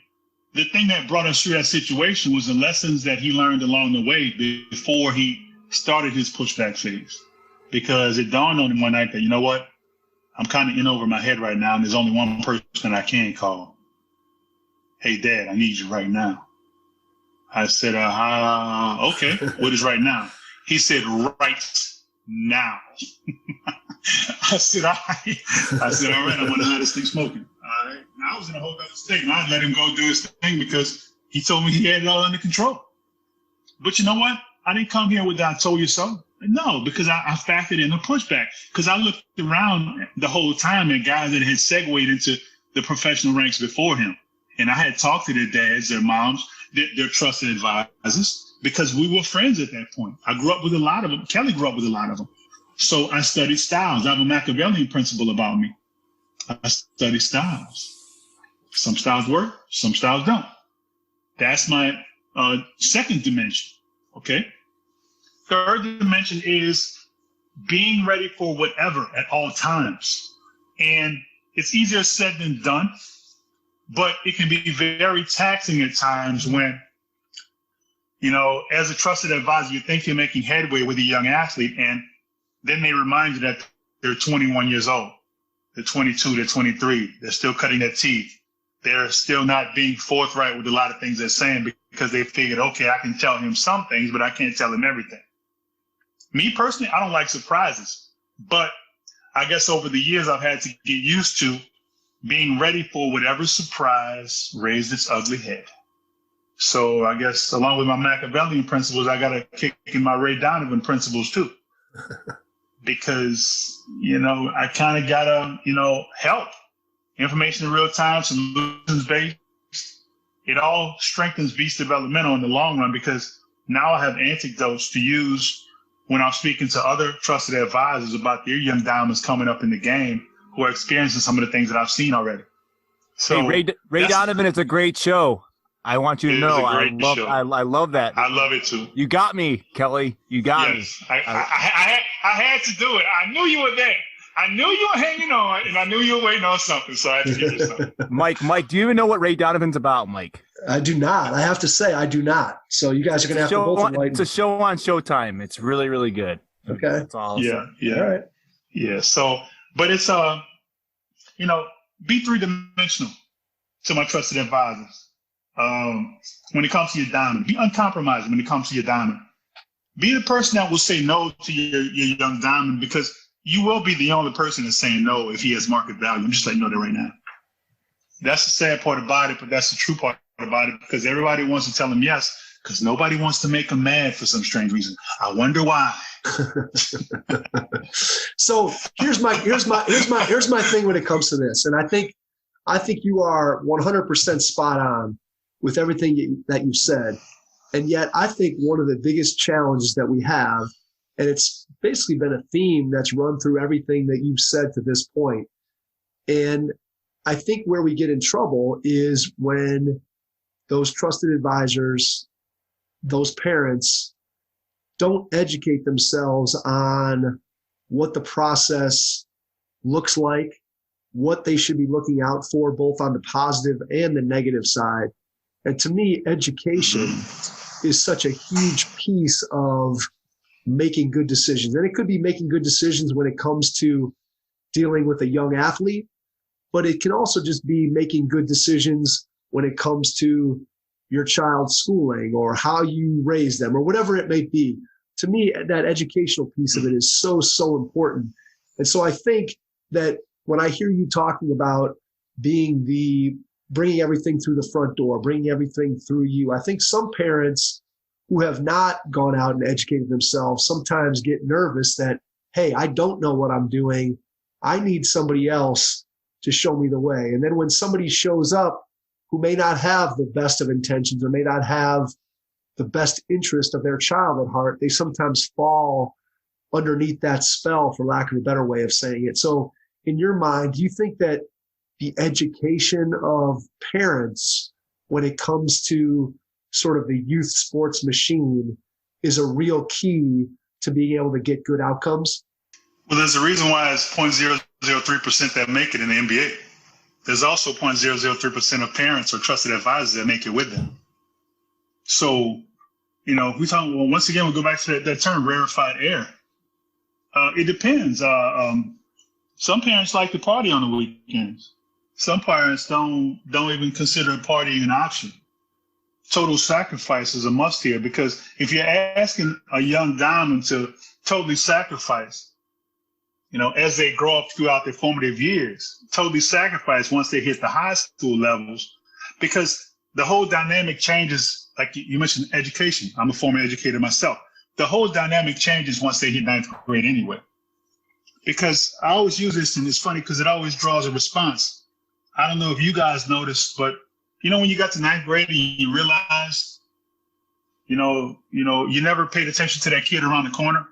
the thing that brought us through that situation was the lessons that he learned along the way before he started his pushback phase. Because it dawned on him one night that, you know what, I'm kind of in over my head right now, and there's only one person I can call. Hey, Dad, I need you right now. I said, okay, what is right now? He said, right now. I said, all right. I want to have this thing smoking. All right. Now I was in a whole other state, and I let him go do his thing because he told me he had it all under control. But you know what? I didn't come here with that I told you so. No, because I factored in the pushback. Because I looked around the whole time at guys that had segued into the professional ranks before him. And I had talked to their dads, their moms, their trusted advisors, because we were friends at that point. I grew up with a lot of them. Kelly grew up with a lot of them. So I studied styles. I have a Machiavellian principle about me. I study styles. Some styles work, some styles don't. That's my second dimension, okay? Third dimension is being ready for whatever at all times. And it's easier said than done, but it can be very taxing at times when, you know, as a trusted advisor, you think you're making headway with a young athlete, and then they remind you that they're 21 years old, they're 22, they're 23, they're still cutting their teeth. They're still not being forthright with a lot of things they're saying because they figured, okay, I can tell him some things, but I can't tell him everything. Me personally, I don't like surprises, but I guess over the years, I've had to get used to being ready for whatever surprise raised its ugly head. So I guess along with my Machiavellian principles, I got to kick in my Ray Donovan principles too. Because, you know, I kind of got to, you know, help. Information in real time, solutions based. It all strengthens Beast Developmental in the long run, because now I have anecdotes to use when I'm speaking to other trusted advisors about their young diamonds coming up in the game who are experiencing some of the things that I've seen already. So hey, Ray Donovan is a great show. I want you to know. I love that. I love it too. You got me, Kelly. You got me. I had to do it. I knew you were there. I knew you were hanging on, and I knew you were waiting on something, so I had to give you something. Mike, do you even know what Ray Donovan's about, Mike? I do not. I have to say, I do not. So you guys are going to have to both enlighten. It's a show on Showtime. It's really, really good. Okay. That's all. Yeah. All right. Yeah. So, but it's you know, be three-dimensional to my trusted advisors. When it comes to your diamond, be uncompromising when it comes to your diamond. Be the person that will say no to your young diamond, because you will be the only person that's saying no if he has market value. I'm just letting you know that right now. That's the sad part about it, but that's the true part about it, because everybody wants to tell him yes, because nobody wants to make him mad for some strange reason. I wonder why. So here's my thing when it comes to this, and I think you are 100% spot on with everything that you said, and yet I think one of the biggest challenges that we have, and it's basically been a theme that's run through everything that you've said to this point, and I think where we get in trouble is when those trusted advisors, those parents, don't educate themselves on what the process looks like, what they should be looking out for, both on the positive and the negative side. And to me, education is such a huge piece of making good decisions. And it could be making good decisions when it comes to dealing with a young athlete, but it can also just be making good decisions when it comes to your child's schooling or how you raise them or whatever it may be. To me, that educational piece of it is so, so important. And so I think that when I hear you talking about bringing everything through the front door, bringing everything through you, I think some parents who have not gone out and educated themselves sometimes get nervous that, hey, I don't know what I'm doing. I need somebody else to show me the way. And then when somebody shows up who may not have the best of intentions or may not have the best interest of their child at heart, they sometimes fall underneath that spell, for lack of a better way of saying it. So in your mind, do you think that the education of parents when it comes to sort of the youth sports machine is a real key to being able to get good outcomes? Well, there's a reason why it's 0.003% that make it in the NBA. There's also 0.003% of parents or trusted advisors that make it with them. So, you know, we talk. Well, once again, we go back to that term, rarefied air. It depends. Some parents like to party on the weekends. Some parents don't even consider partying an option. Total sacrifice is a must here, because if you're asking a young diamond to totally sacrifice, you know, as they grow up throughout their formative years, totally sacrifice once they hit the high school levels, because the whole dynamic changes. Like you mentioned, education. I'm a former educator myself. the whole dynamic changes once they hit ninth grade anyway. Because I always use this, and it's funny because it always draws a response. I don't know if you guys noticed, but when you got to ninth grade and you realize, you never paid attention to that kid around the corner,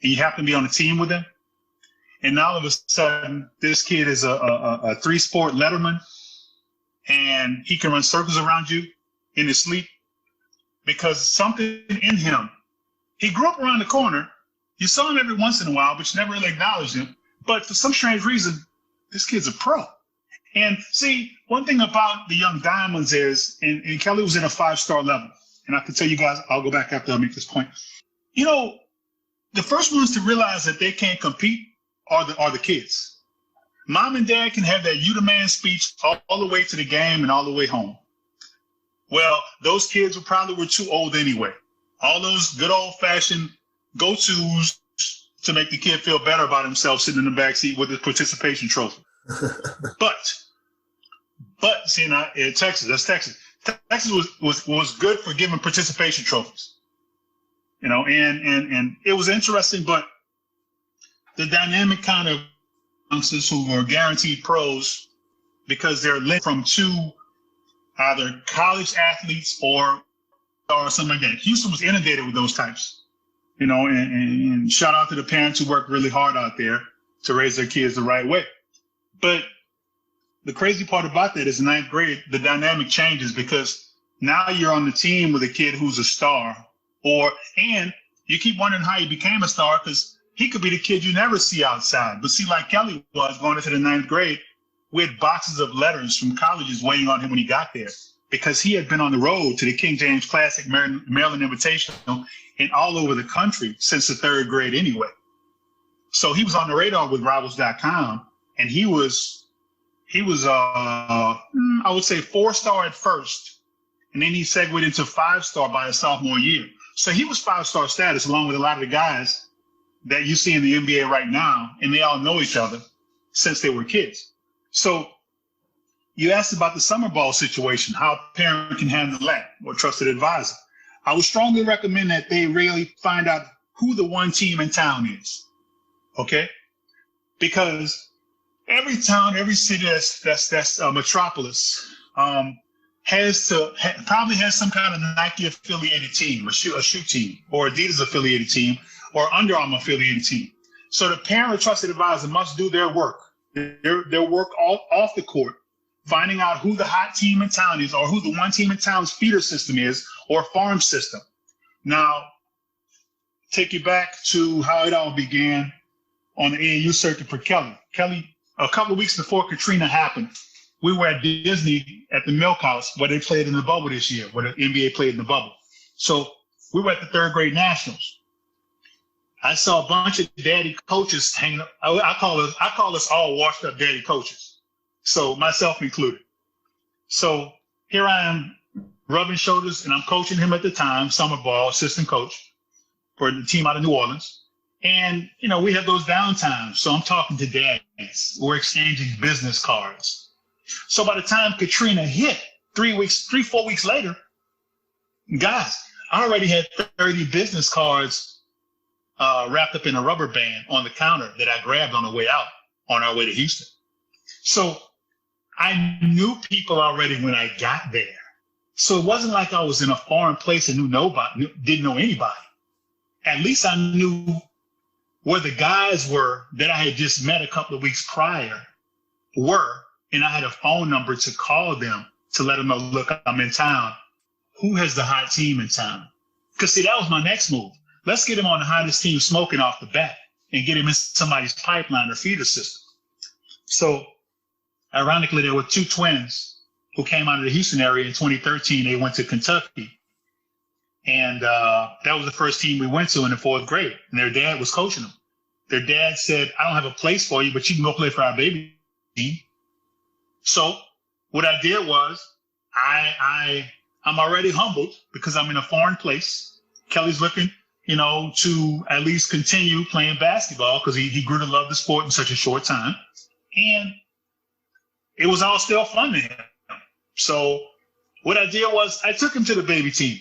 and you happen to be on a team with him, and now all of a sudden this kid is a 3-sport letterman, and he can run circles around you in his sleep because something in him. He grew up around the corner. You saw him every once in a while, but you never really acknowledged him. But for some strange reason, this kid's a pro. And see, one thing about the young diamonds is, and Kelly was in a 5-star level. And I can tell you guys, I'll go back after I make this point. The first ones to realize that they can't compete are the kids. Mom and dad can have that you the man speech all the way to the game and all the way home. Well, those kids probably were too old anyway. All those good old-fashioned go-tos to make the kid feel better about himself sitting in the backseat with his participation trophy. But see, now in Texas, that's Texas. Texas was good for giving participation trophies, and it was interesting, but the dynamic kind of youngsters who were guaranteed pros because they're linked from two either college athletes or something like that. Houston was inundated with those types, and shout out to the parents who worked really hard out there to raise their kids the right way. But the crazy part about that is in ninth grade, the dynamic changes because now you're on the team with a kid who's a star, and you keep wondering how he became a star because he could be the kid you never see outside. But see, like Kelly was going into the ninth grade, we had boxes of letters from colleges waiting on him when he got there because he had been on the road to the King James Classic, Maryland Invitational, and all over the country since the 3rd grade anyway. So he was on the radar with Rivals.com, and he was I would say 4-star at first, and then he segued into 5-star by his sophomore year. So he was 5-star status along with a lot of the guys that you see in the NBA right now, and they all know each other since they were kids. So you asked about the summer ball situation, how a parent can handle that, or trusted advisor. I would strongly recommend that they really find out who the one team in town is, okay? Because every town, every city that's a metropolis probably has some kind of Nike affiliated team, a shoe team, or Adidas affiliated team, or Under Armour affiliated team. So the parent or trusted advisor must do their work, their work off the court, finding out who the hot team in town is, or who the one team in town's feeder system is, or farm system. Now, take you back to how it all began on the AAU circuit for Kelly. Kelly, a couple of weeks before Katrina happened, we were at Disney at the Milk House where they played in the bubble this year, where the NBA played in the bubble. So we were at the 3rd grade nationals. I saw a bunch of daddy coaches hanging up. I call us all washed up daddy coaches. So myself included. So here I am rubbing shoulders, and I'm coaching him at the time, summer ball, assistant coach for the team out of New Orleans. And, we have those downtimes. So I'm talking to dads. We're exchanging business cards. So by the time Katrina hit, 4 weeks later, guys, I already had 30 business cards wrapped up in a rubber band on the counter that I grabbed on the way out, on our way to Houston. So I knew people already when I got there. So it wasn't like I was in a foreign place and didn't know anybody. At least I knew where the guys were that I had just met a couple of weeks prior were, and I had a phone number to call them to let them know, look, I'm in town. Who has the hot team in town? Because see, that was my next move. Let's get him on the hottest team smoking off the bat and get him in somebody's pipeline or feeder system. So ironically, there were 2 twins who came out of the Houston area in 2013. They went to Kentucky. And that was the first team we went to in the 4th grade. And their dad was coaching them. Their dad said, I don't have a place for you, but you can go play for our baby team. So what I did was I'm already humbled because I'm in a foreign place. Kelly's looking, to at least continue playing basketball because he grew to love the sport in such a short time. And it was all still fun to him. So what I did was I took him to the baby team.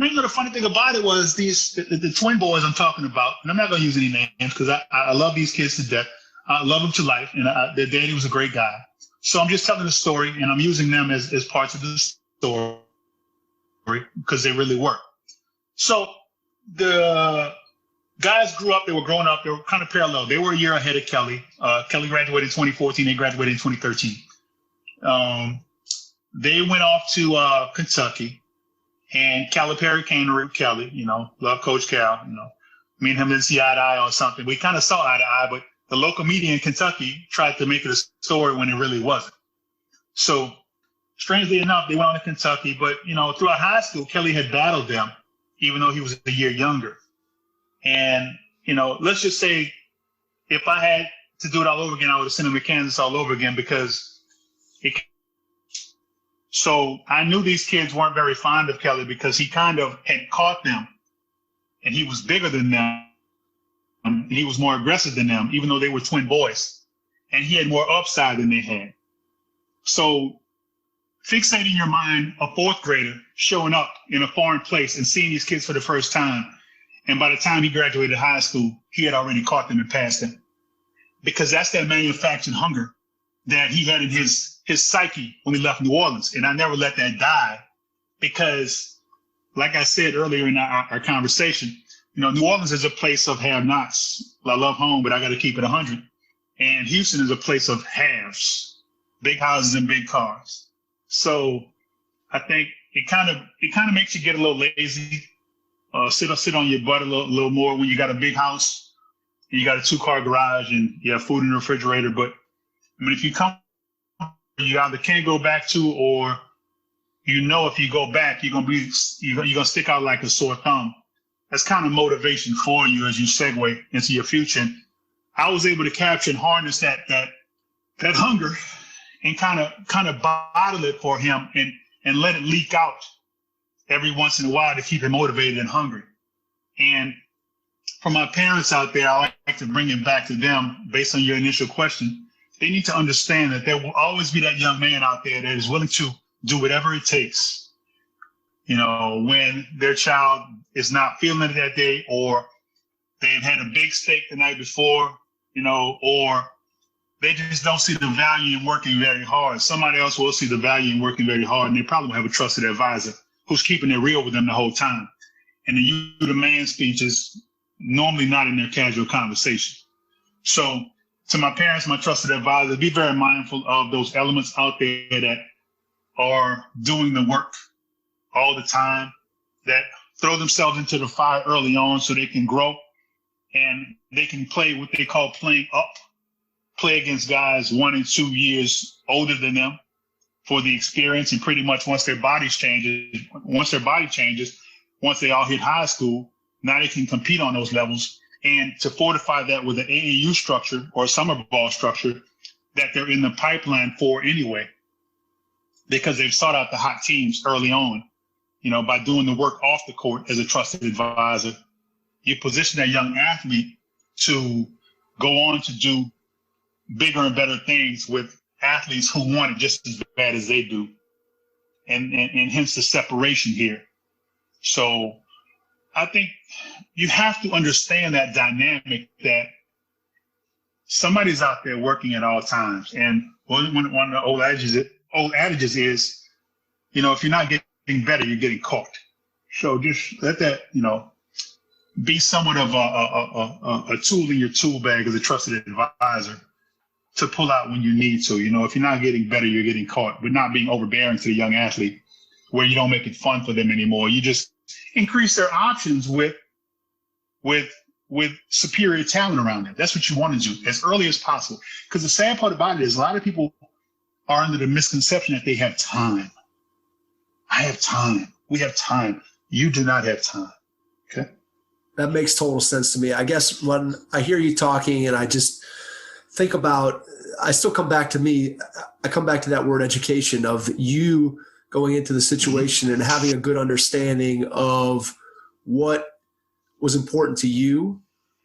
The funny thing about it was the twin boys I'm talking about, and I'm not going to use any names because I love these kids to death. I love them to life, and their daddy was a great guy. So I'm just telling the story, and I'm using them as parts of the story because they really were. So the guys grew up, they were growing up, they were kind of parallel. They were a year ahead of Kelly. Kelly graduated in 2014, they graduated in 2013. They went off to Kentucky. And Calipari came to root Kelly, love Coach Cal, me and him didn't see eye to eye on something. We kind of saw eye to eye, but the local media in Kentucky tried to make it a story when it really wasn't. So strangely enough, they went on to Kentucky, but, throughout high school, Kelly had battled them, even though he was a year younger. And, let's just say if I had to do it all over again, I would have sent him to Kansas all over again because So I knew these kids weren't very fond of Kelly because he kind of had caught them and he was bigger than them and he was more aggressive than them, even though they were twin boys, and he had more upside than they had. So fixate in your mind a fourth grader showing up in a foreign place and seeing these kids for the first time. And by the time he graduated high school, he had already caught them and passed them, because that's that manufactured hunger that he had in his psyche when we left New Orleans. And I never let that die because, like I said earlier in our conversation, New Orleans is a place of have-nots. I love home, but I got to keep it 100. And Houston is a place of haves, big houses and big cars. So I think it kind of makes you get a little lazy, sit on your butt a little more when you got a big house and you got a 2-car garage and you have food in the refrigerator. But I mean, if you come, you either can't go back to, or if you go back, you're gonna stick out like a sore thumb. That's kind of motivation for you as you segue into your future. And I was able to capture and harness that hunger and kind of bottle it for him and let it leak out every once in a while to keep him motivated and hungry. And for my parents out there, I like to bring it back to them based on your initial question. They need to understand that there will always be that young man out there that is willing to do whatever it takes, when their child is not feeling it that day, or they've had a big steak the night before, or they just don't see the value in working very hard. Somebody else will see the value in working very hard, and they probably will have a trusted advisor who's keeping it real with them the whole time. And the you the man speech is normally not in their casual conversation. So to my parents, my trusted advisors, be very mindful of those elements out there that are doing the work all the time, that throw themselves into the fire early on so they can grow and they can play what they call playing up, play against guys 1 and 2 years older than them for the experience. And pretty much once their body changes, once they all hit high school, now they can compete on those levels. And to fortify that with an AAU structure or a summer ball structure that they're in the pipeline for anyway, because they've sought out the hot teams early on, by doing the work off the court as a trusted advisor. You position that young athlete to go on to do bigger and better things with athletes who want it just as bad as they do. And hence the separation here. So I think you have to understand that dynamic, that somebody's out there working at all times. And one of the old adages is, if you're not getting better, you're getting caught. So just let that, be somewhat of a tool in your tool bag as a trusted advisor to pull out when you need to. If you're not getting better, you're getting caught, but not being overbearing to the young athlete where you don't make it fun for them anymore. You just increase their options with superior talent around them. That's what you want to do as early as possible. Because the sad part about it is a lot of people are under the misconception that they have time. I have time. We have time. You do not have time. Okay. That makes total sense to me. I guess when I hear you talking and I just think about, I come back to that word education, of you going into the situation and having a good understanding of what was important to you,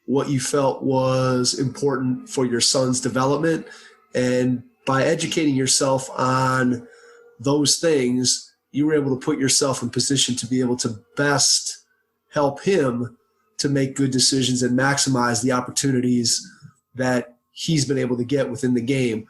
what you felt was important for your son's development. And by educating yourself on those things, you were able to put yourself in position to be able to best help him to make good decisions and maximize the opportunities that he's been able to get within the game.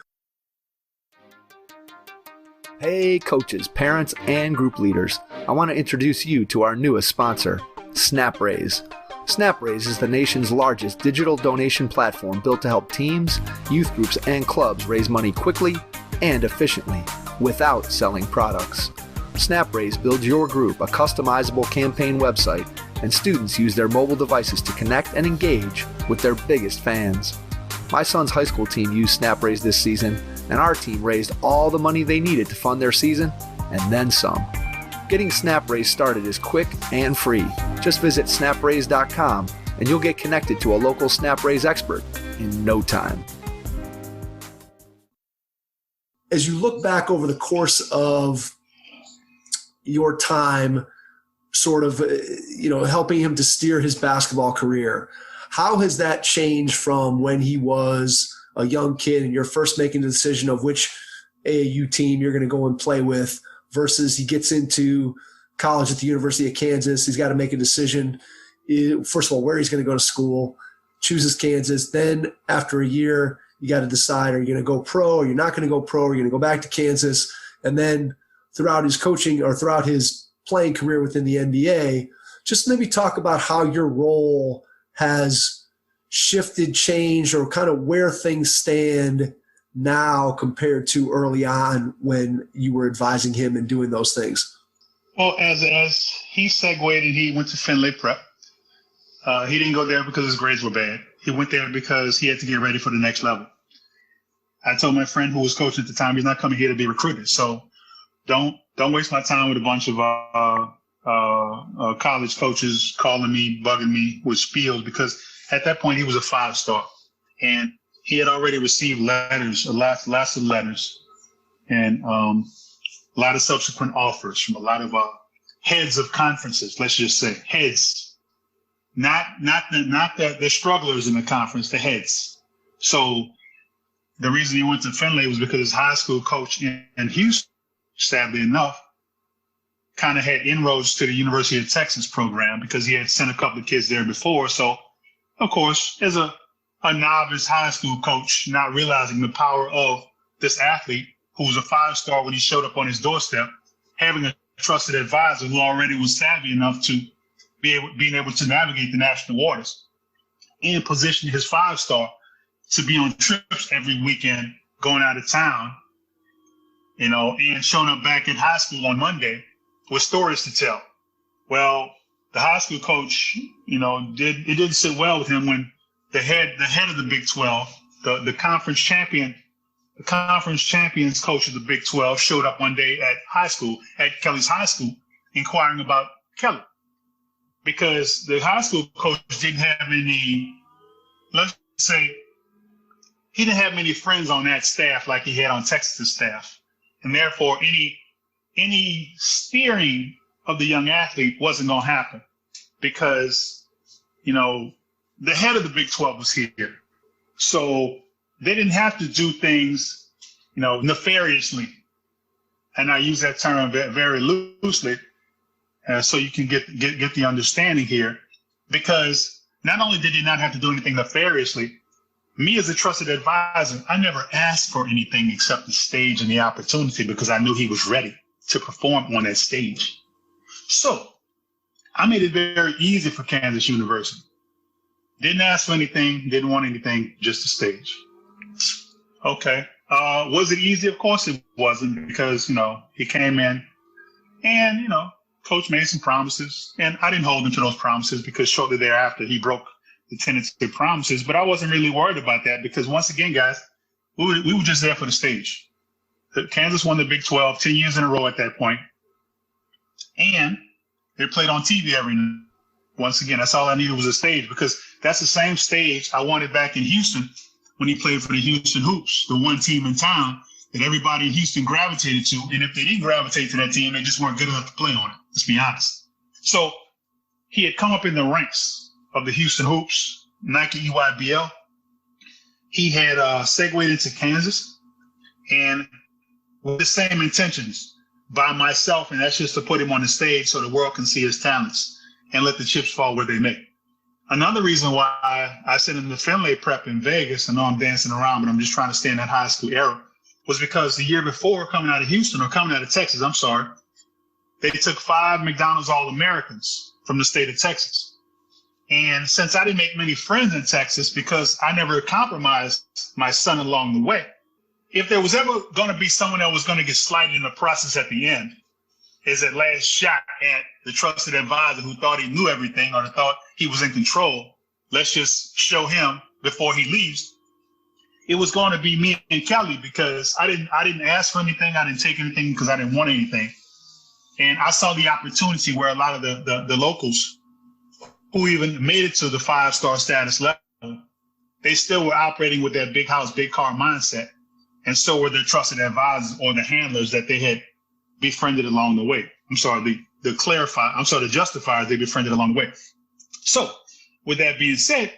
Hey coaches, parents, and group leaders. I want to introduce you to our newest sponsor, SnapRaise. SnapRaise is the nation's largest digital donation platform built to help teams, youth groups, and clubs raise money quickly and efficiently without selling products. SnapRaise builds your group a customizable campaign website, and students use their mobile devices to connect and engage with their biggest fans. My son's high school team used SnapRaise this season, and our team raised all the money they needed to fund their season and then some. Getting SnapRaise started is quick and free. Just visit snapraise.com and you'll get connected to a local SnapRaise expert in no time. As you look back over the course of your time, sort of, helping him to steer his basketball career, how has that changed from when he was a young kid and you're first making the decision of which AAU team you're going to go and play with versus he gets into college at the University of Kansas? He's got to make a decision, first of all, where he's going to go to school, chooses Kansas. Then after a year, you got to decide, are you going to go pro or you're not going to go pro, or you're going to go back to Kansas? And then throughout his coaching or throughout his playing career within the NBA, just maybe talk about how your role has shifted, changed, or kind of where things stand now compared to early on when you were advising him and doing those things. Well, as he segued and he went to Findlay Prep, he didn't go there because his grades were bad. He went there because he had to get ready for the next level. I told my friend who was coaching at the time, he's not coming here to be recruited. So don't waste my time with a bunch of college coaches calling me, bugging me with spiels, because at that point he was a 5-star and he had already received letters, lots of letters, and a lot of subsequent offers from a lot of heads of conferences. Let's just say heads, not the strugglers in the conference, the heads. So the reason he went to Findlay was because his high school coach in Houston, sadly enough, kind of had inroads to the University of Texas program because he had sent a couple of kids there before. So, of course, as a novice high school coach, not realizing the power of this athlete who was a 5-star when he showed up on his doorstep, having a trusted advisor who already was savvy enough to being able to navigate the national waters and position his 5-star to be on trips every weekend, going out of town, and showing up back in high school on Monday with stories to tell. Well, the high school coach, it didn't sit well with him when the head of the Big 12, the conference champions coach of the Big 12 showed up one day at Kelly's high school, inquiring about Kelly, because the high school coach didn't have any, let's say, he didn't have many friends on that staff like he had on Texas' staff, and therefore any steering of the young athlete wasn't going to happen because, the head of the Big 12 was here. So they didn't have to do things, nefariously. And I use that term very loosely so you can get the understanding here, because not only did he not have to do anything nefariously, me as a trusted advisor, I never asked for anything except the stage and the opportunity because I knew he was ready to perform on that stage. So I made it very easy for Kansas University. Didn't ask for anything, didn't want anything, just the stage. Okay. Was it easy? Of course it wasn't, because, he came in and, coach made some promises, and I didn't hold him to those promises because shortly thereafter he broke the tentative promises. But I wasn't really worried about that because, once again, guys, we were just there for the stage. Kansas won the Big 12 10 years in a row at that point, and they played on TV every night. Once again, that's all I needed was a stage, because that's the same stage I wanted back in Houston when he played for the Houston Hoops, the one team in town that everybody in Houston gravitated to. And if they didn't gravitate to that team, they just weren't good enough to play on it. Let's be honest. So he had come up in the ranks of the Houston Hoops, Nike EYBL. He had segued into Kansas, and with the same intentions, by myself, and that's just to put him on the stage so the world can see his talents and let the chips fall where they may. Another reason why I sent him to Finlay Prep in Vegas, I know I'm dancing around, but I'm just trying to stay in that high school era, was because the year before, coming out of Houston, or coming out of Texas, I'm sorry, they took 5 McDonald's All-Americans from the state of Texas. And since I didn't make many friends in Texas because I never compromised my son along the way, if there was ever going to be someone that was going to get slighted in the process at the end, is that last shot at the trusted advisor who thought he knew everything or thought he was in control. Let's just show him before he leaves. It was going to be me and Kelly, because I didn't ask for anything. I didn't take anything because I didn't want anything. And I saw the opportunity where a lot of the locals who even made it to the 5-star status level, they still were operating with that big house, big car mindset. And so were their trusted advisors or the handlers that they had befriended along the way. The justifiers they befriended along the way. So with that being said,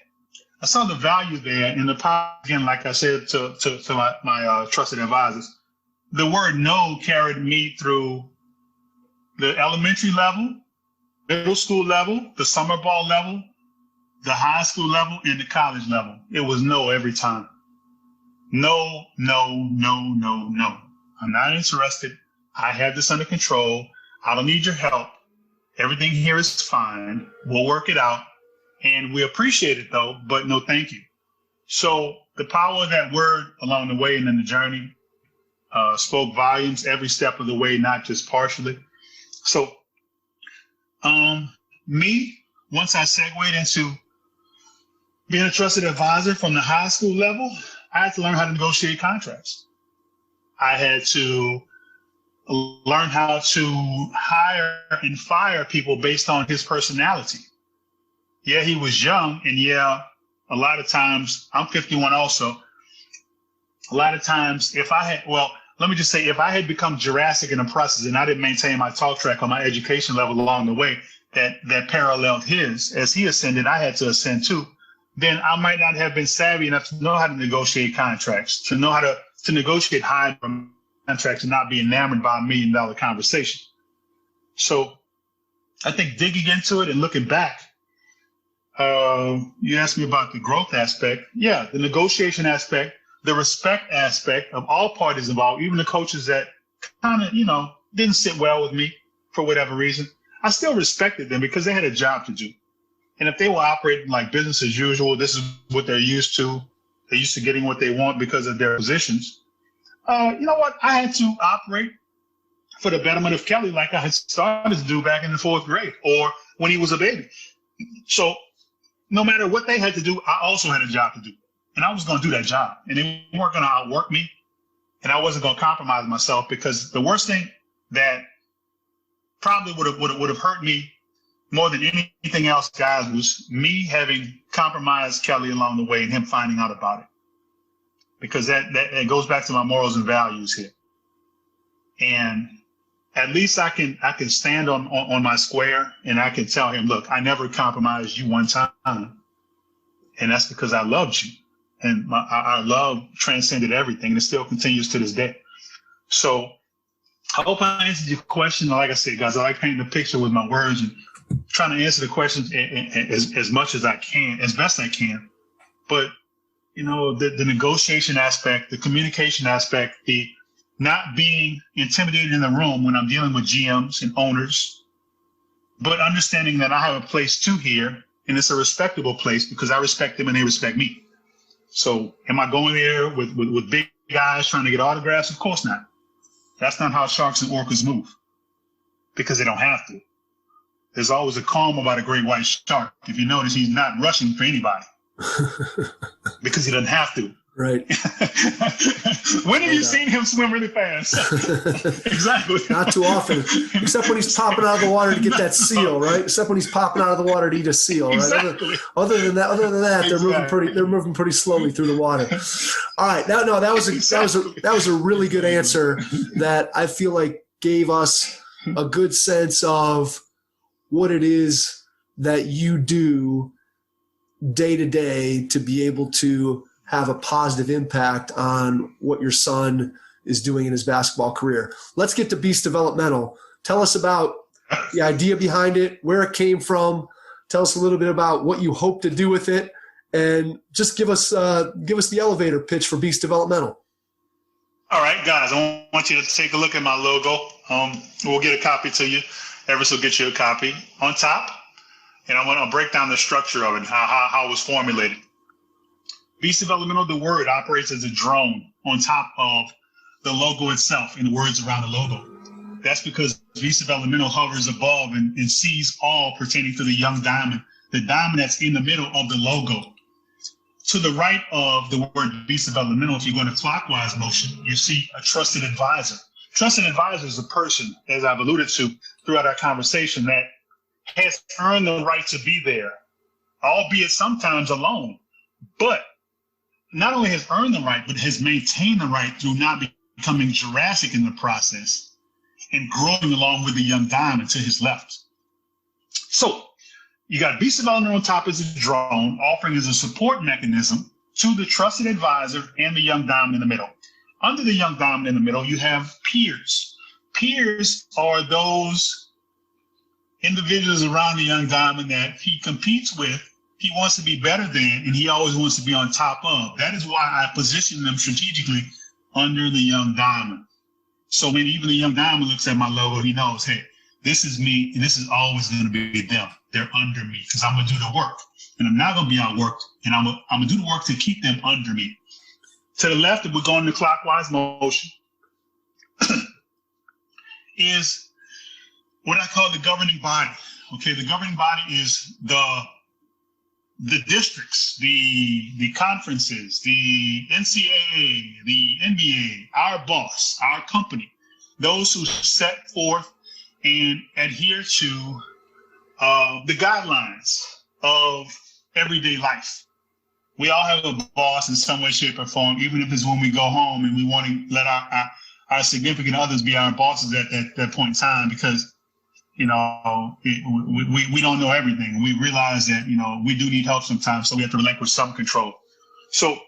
I saw the value there in the power, again, like I said to my trusted advisors. The word no carried me through the elementary level, middle school level, the summer ball level, the high school level, and the college level. It was no every time. No, no, no, no, no. I'm not interested. I have this under control. I don't need your help. Everything here is fine. We'll work it out. And we appreciate it, though, but no thank you. So the power of that word along the way and in the journey spoke volumes every step of the way, not just partially. So once I segued into being a trusted advisor from the high school level, I had to learn how to negotiate contracts. I had to learn how to hire and fire people based on his personality. Yeah, he was young, and yeah, a lot of times, I'm 51 also, a lot of times if I had become Jurassic in the process and I didn't maintain my talk track or my education level along the way that paralleled his, as he ascended, I had to ascend too, then I might not have been savvy enough to know how to negotiate contracts, to know how to negotiate high contracts and not be enamored by $1 million conversation. So I think digging into it and looking back, you asked me about the growth aspect. Yeah, the negotiation aspect, the respect aspect of all parties involved, even the coaches that kind of, didn't sit well with me for whatever reason. I still respected them because they had a job to do. And if they were operating like business as usual, this is what they're used to. They're used to getting what they want because of their positions. You know what? I had to operate for the betterment of Kelly like I had started to do back in the 4th grade or when he was a baby. So no matter what they had to do, I also had a job to do. And I was going to do that job. And they weren't going to outwork me. And I wasn't going to compromise myself, because the worst thing that probably would have hurt me more than anything else, guys, was me having compromised Kelly along the way and him finding out about it. Because that goes back to my morals and values here. And at least I can stand on my square and I can tell him, look, I never compromised you one time. And that's because I loved you. And our love transcended everything, and it still continues to this day. So I hope I answered your question. Like I said, guys, I like painting the picture with my words and trying to answer the questions as much as I can, as best I can. But, the negotiation aspect, the communication aspect, the not being intimidated in the room when I'm dealing with GMs and owners, but understanding that I have a place too here, and it's a respectable place because I respect them and they respect me. So am I going there with big guys trying to get autographs? Of course not. That's not how sharks and orcas move, because they don't have to. There's always a calm about a great white shark. If you notice, he's not rushing for anybody because he doesn't have to. Right. When have you seen him swim really fast? Exactly. Not too often, except when he's popping out of the water to get that seal, right? Except when he's popping out of the water to eat a seal, right? Exactly. Other than that, Exactly. they're moving pretty slowly through the water. All right, that was a really good answer that I feel like gave us a good sense of what it is that you do day to day to be able to have a positive impact on what your son is doing in his basketball career. Let's get to Beast Developmental. Tell us about the idea behind it, where it came from. Tell us a little bit about what you hope to do with it, and just give us the elevator pitch for Beast Developmental. All right, guys, I want you to take a look at my logo. We'll get a copy to you. Everest will get you a copy. On top, and I want to break down the structure of it, how it was formulated. Beast Developmental, the word, operates as a drone on top of the logo itself and the words around the logo. That's because Beast Developmental hovers above and sees all pertaining to the young diamond, the diamond that's in the middle of the logo. To the right of the word Beast Developmental, if you go in a clockwise motion, you see a trusted advisor. Trusted advisor is a person, as I've alluded to throughout our conversation, that has earned the right to be there, albeit sometimes alone, but not only has earned the right, but has maintained the right through not becoming Jurassic in the process and growing along with the young diamond to his left. So you got Beast Development on top as a drone, offering as a support mechanism to the trusted advisor and the young diamond in the middle. Under the young diamond in the middle, you have peers. Peers are those individuals around the young diamond that he competes with, he wants to be better than, and he always wants to be on top of. That is why I position them strategically under the young diamond. So when even the young diamond looks at my logo, he knows, hey, this is me, and this is always going to be them. They're under me because I'm going to do the work, and I'm not going to be outworked, and I'm going to do the work to keep them under me. To the left, if we're going in the clockwise motion, is what I call the governing body. Okay, the governing body is the districts, the conferences, the NCAA, the NBA, our boss, our company, those who set forth and adhere to the guidelines of everyday life. We all have a boss in some way, shape, or form, even if it's when we go home and we want to let our significant others be our bosses at that point in time, because we don't know everything. We realize that, we do need help sometimes, so we have to relinquish some control. So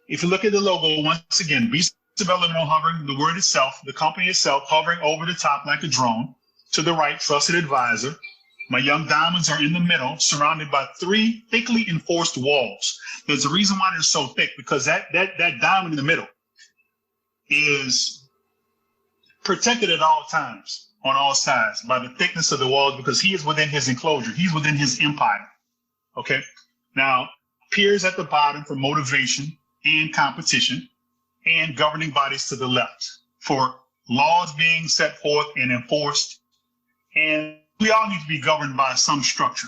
if you look at the logo, once again, Beast Developmental hovering, the word itself, the company itself hovering over the top like a drone. To the right, trusted advisor. My young diamonds are in the middle, surrounded by 3 thickly enforced walls. There's a reason why they're so thick, because that diamond in the middle is protected at all times, on all sides, by the thickness of the walls, because he is within his enclosure. He's within his empire. Okay. Now, peers at the bottom for motivation and competition, and governing bodies to the left for laws being set forth and enforced. And we all need to be governed by some structure.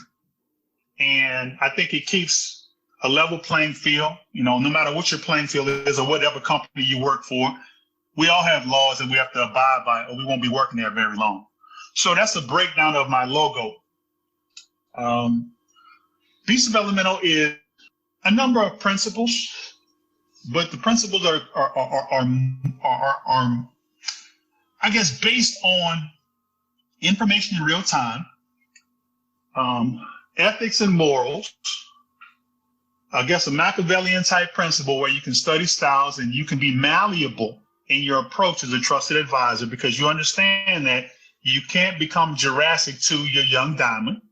And I think it keeps a level playing field, no matter what your playing field is or whatever company you work for. We all have laws that we have to abide by, or we won't be working there very long. So that's a breakdown of my logo. Beast Developmental is a number of principles, but the principles are I guess, based on information in real time, ethics and morals. I guess a Machiavellian type principle where you can study styles and you can be malleable in your approach as a trusted advisor, because you understand that you can't become Jurassic to your young diamond.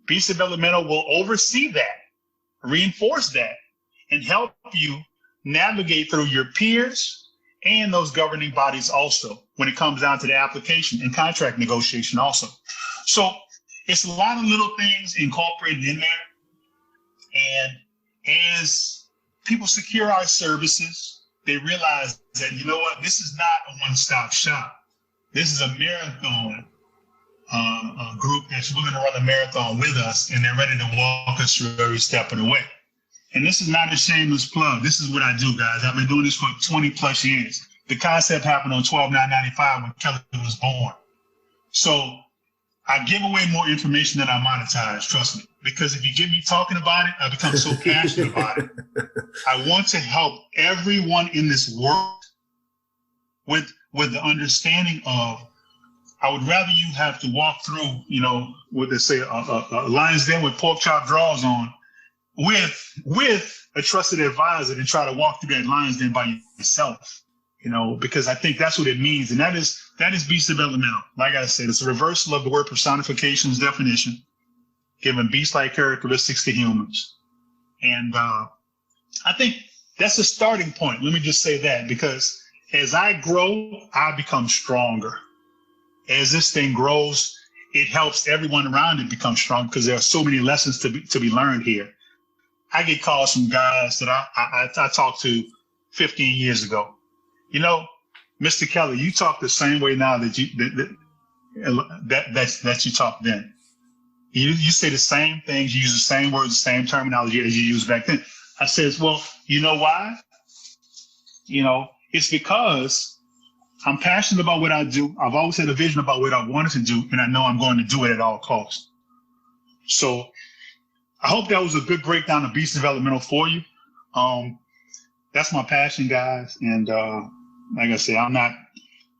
Beast Developmental will oversee that, reinforce that, and help you navigate through your peers and those governing bodies also when it comes down to the application and contract negotiation also. So it's a lot of little things incorporated in there. And as people secure our services, they realize that, this is not a one-stop shop. This is a marathon group that's willing to run a marathon with us, and they're ready to walk us through every step of the way. And this is not a shameless plug. This is what I do, guys. I've been doing this for 20 plus years. The concept happened on 12/9/95 when Kelly was born. So I give away more information than I monetize, trust me. Because if you get me talking about it, I become so passionate about it. I want to help everyone in this world with the understanding of, I would rather you have to walk through, what they say, a lion's den with pork chop drawers on, with a trusted advisor, than try to walk through that lion's den by yourself. because I think that's what it means. And that is beast developmental. Like I said, it's a reversal of the word personification's definition, giving beast-like characteristics to humans. And I think that's a starting point. Let me just say that, because as I grow, I become stronger. As this thing grows, it helps everyone around it become strong, because there are so many lessons to be learned here. I get calls from guys that I talked to 15 years ago. Mr. Kelly, you talk the same way now that you talk then. You say the same things, you use the same words, the same terminology as you used back then. I says, well, you know why? It's because I'm passionate about what I do. I've always had a vision about what I wanted to do, and I know I'm going to do it at all costs. So I hope that was a good breakdown of beast developmental for you. That's my passion, guys. And like I say, I'm not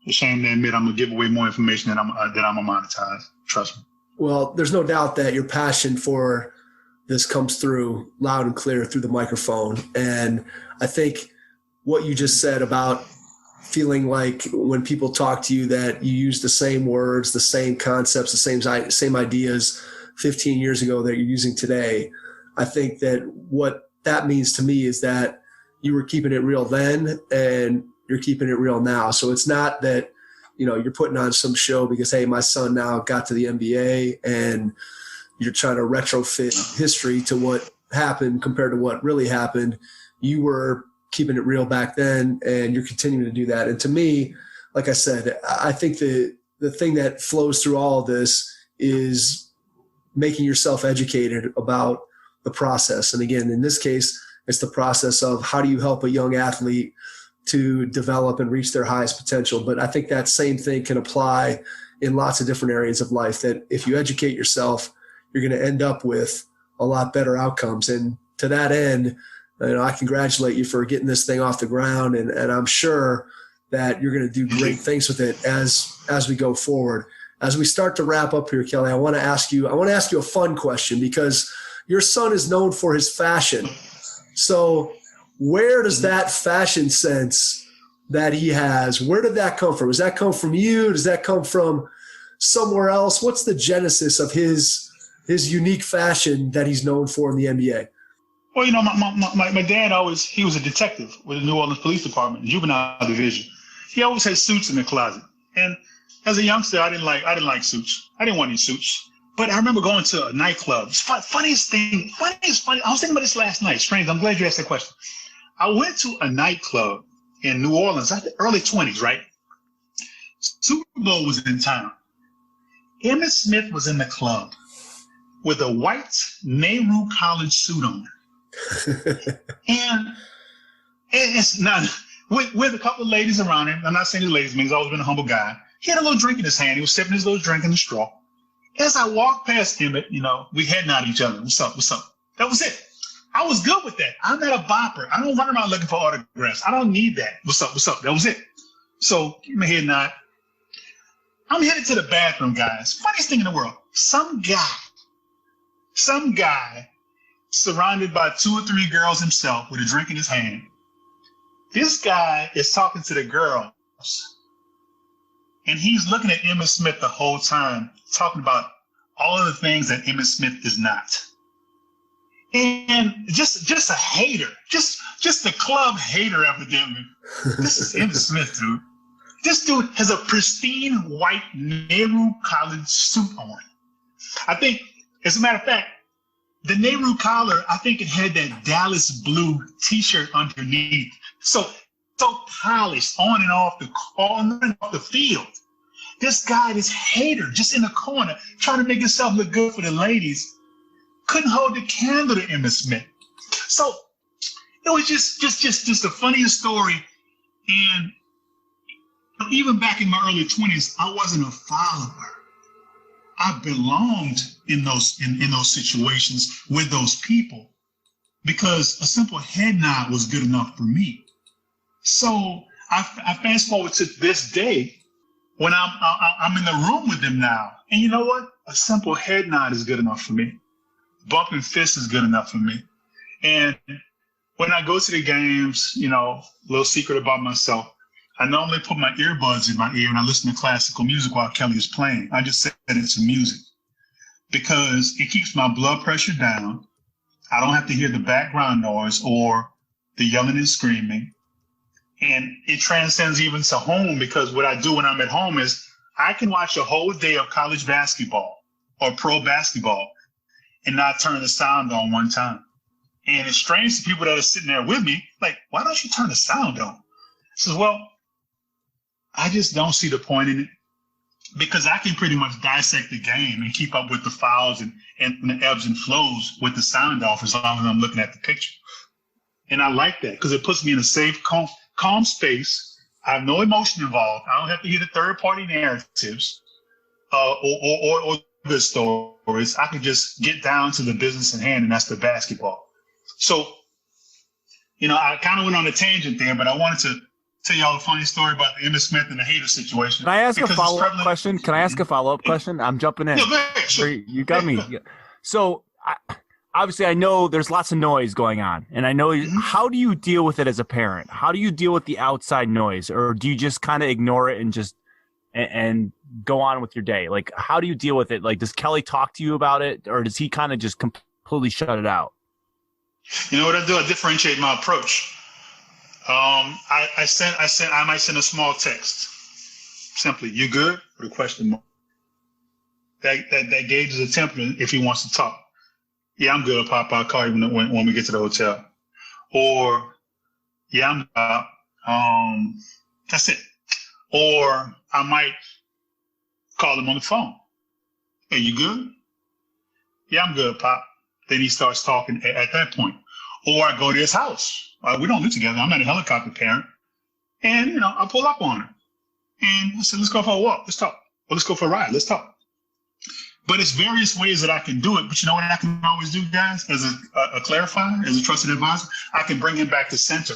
ashamed to admit I'm gonna give away more information that I'm gonna monetize. Trust me. Well, there's no doubt that your passion for this comes through loud and clear through the microphone. And I think what you just said about feeling like when people talk to you that you use the same words, the same concepts, the same ideas 15 years ago that you're using today, I think that what that means to me is that you were keeping it real then and you're keeping it real now. So it's not that, you're putting on some show because, hey, my son now got to the NBA and you're trying to retrofit history to what happened compared to what really happened. You were keeping it real back then and you're continuing to do that. And to me, like I said, I think the thing that flows through all of this is making yourself educated about the process. And again, in this case, it's the process of how do you help a young athlete to develop and reach their highest potential. But I think that same thing can apply in lots of different areas of life, that if you educate yourself, you're going to end up with a lot better outcomes. And to that end, I congratulate you for getting this thing off the ground. And I'm sure that you're going to do great things with it as we go forward. As we start to wrap up here, Kelly, I want to ask you a fun question, because your son is known for his fashion. So where does that fashion sense that he has, where did that come from? Does that come from you? Does that come from somewhere else? What's the genesis of his unique fashion that he's known for in the NBA? Well, my dad he was a detective with the New Orleans Police Department, juvenile division. He always had suits in the closet. And as a youngster, I didn't like suits. I didn't want any suits. But I remember going to a nightclub. Funniest thing. I was thinking about this last night. Strange. I'm glad you asked that question. I went to a nightclub in New Orleans, early 20s, right? Super Bowl was in town. Emmitt Smith was in the club with a white Nehru College suit on. And it's not with a couple of ladies around him. I'm not saying the ladies, he's always been a humble guy. He had a little drink in his hand. He was sipping his little drink in the straw. As I walked past Emmitt, we head nodded at each other. What's up? What's up? That was it. I was good with that. I'm not a bopper. I don't run around looking for autographs. I don't need that. What's up? What's up? That was it. So give me a head nod. I'm headed to the bathroom, guys. Funniest thing in the world. Some guy surrounded by 2 or 3 girls himself with a drink in his hand. This guy is talking to the girls. And he's looking at Emmitt Smith the whole time, talking about all of the things that Emmitt Smith is not. And just a hater, just a club hater evidently. This is Emmitt Smith, dude. This dude has a pristine white Nehru College suit on. I think, as a matter of fact, the Nehru collar, I think it had that Dallas blue t-shirt underneath. So polished on and off the field. This guy, this hater, just in the corner, trying to make himself look good for the ladies, couldn't hold the candle to Emmitt Smith. So it was just the funniest story. And even back in my early 20s, I wasn't a follower. I belonged in those situations with those people because a simple head nod was good enough for me. So I fast forward to this day when I'm in the room with them now. And you know what? A simple head nod is good enough for me. Bumping fists is good enough for me. And when I go to the games, little secret about myself, I normally put my earbuds in my ear and I listen to classical music while Kelly is playing. I just set it to music because it keeps my blood pressure down. I don't have to hear the background noise or the yelling and screaming. And it transcends even to home, because what I do when I'm at home is I can watch a whole day of college basketball or pro basketball and not turn the sound on one time. And it's strange to people that are sitting there with me, like, why don't you turn the sound on? I says, well, I just don't see the point in it, because I can pretty much dissect the game and keep up with the fouls and the ebbs and flows with the sound off as long as I'm looking at the picture. And I like that because it puts me in a safe, calm space. I have no emotion involved. I don't have to hear the third-party narratives or the stories. I can just get down to the business in hand, and that's the basketball. So, I kind of went on a tangent there, but I wanted to tell y'all a funny story about the Emmitt Smith and the Hater situation. Can I ask a follow-up question? I'm jumping in. Yeah, sure. You got me. So, obviously, I know there's lots of noise going on, and I know how do you deal with it as a parent? How do you deal with the outside noise, or do you just kind of ignore it and just and go on with your day? Like, how do you deal with it? Like, does Kelly talk to you about it, or does he kind of just completely shut it out? You know what I do? I differentiate my approach. I might send a small text. Simply, you good? With a question mark. That gauges the temperature if he wants to talk. Yeah, I'm good, Pop. I'll call you when we get to the hotel. Or, yeah, I'm that's it. Or I might call him on the phone. Hey, you good? Yeah, I'm good, Pop. Then he starts talking at that point. Or I go to his house. We don't live together. I'm not a helicopter parent. And, I pull up on her. And I said, let's go for a walk. Let's talk. Or let's go for a ride. Let's talk. But it's various ways that I can do it. But you know what I can always do, guys, as a clarifier, as a trusted advisor? I can bring him back to center.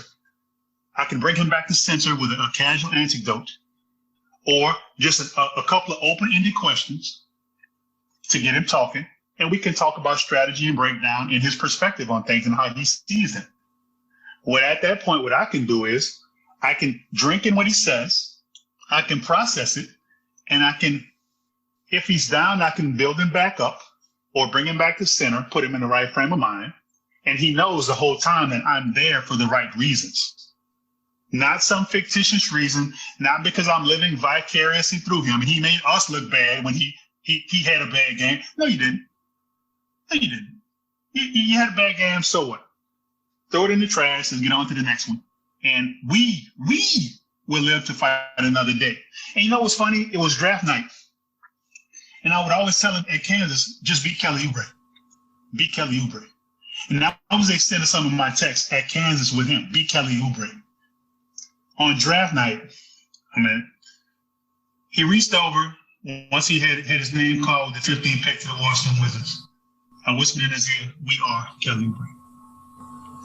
I can bring him back to center with a casual anecdote or just a couple of open-ended questions to get him talking. And we can talk about strategy and breakdown and his perspective on things and how he sees them. Well, at that point, what I can do is I can drink in what he says. I can process it. And I can, if he's down, I can build him back up or bring him back to center, put him in the right frame of mind. And he knows the whole time that I'm there for the right reasons. Not some fictitious reason, not because I'm living vicariously through him. He made us look bad when he had a bad game. No, you didn't. No, you didn't. You had a bad game, so what? Throw it in the trash and get on to the next one. And we will live to fight another day. And you know what's funny? It was draft night. And I would always tell him at Kansas, just beat Kelly Oubre. Beat Kelly Oubre. And I was extending some of my texts at Kansas with him. Beat Kelly Oubre. On draft night, he reached over once he had his name called, the 15th pick to the Washington Wizards. I whispered in his ear, we are Kelly Oubre.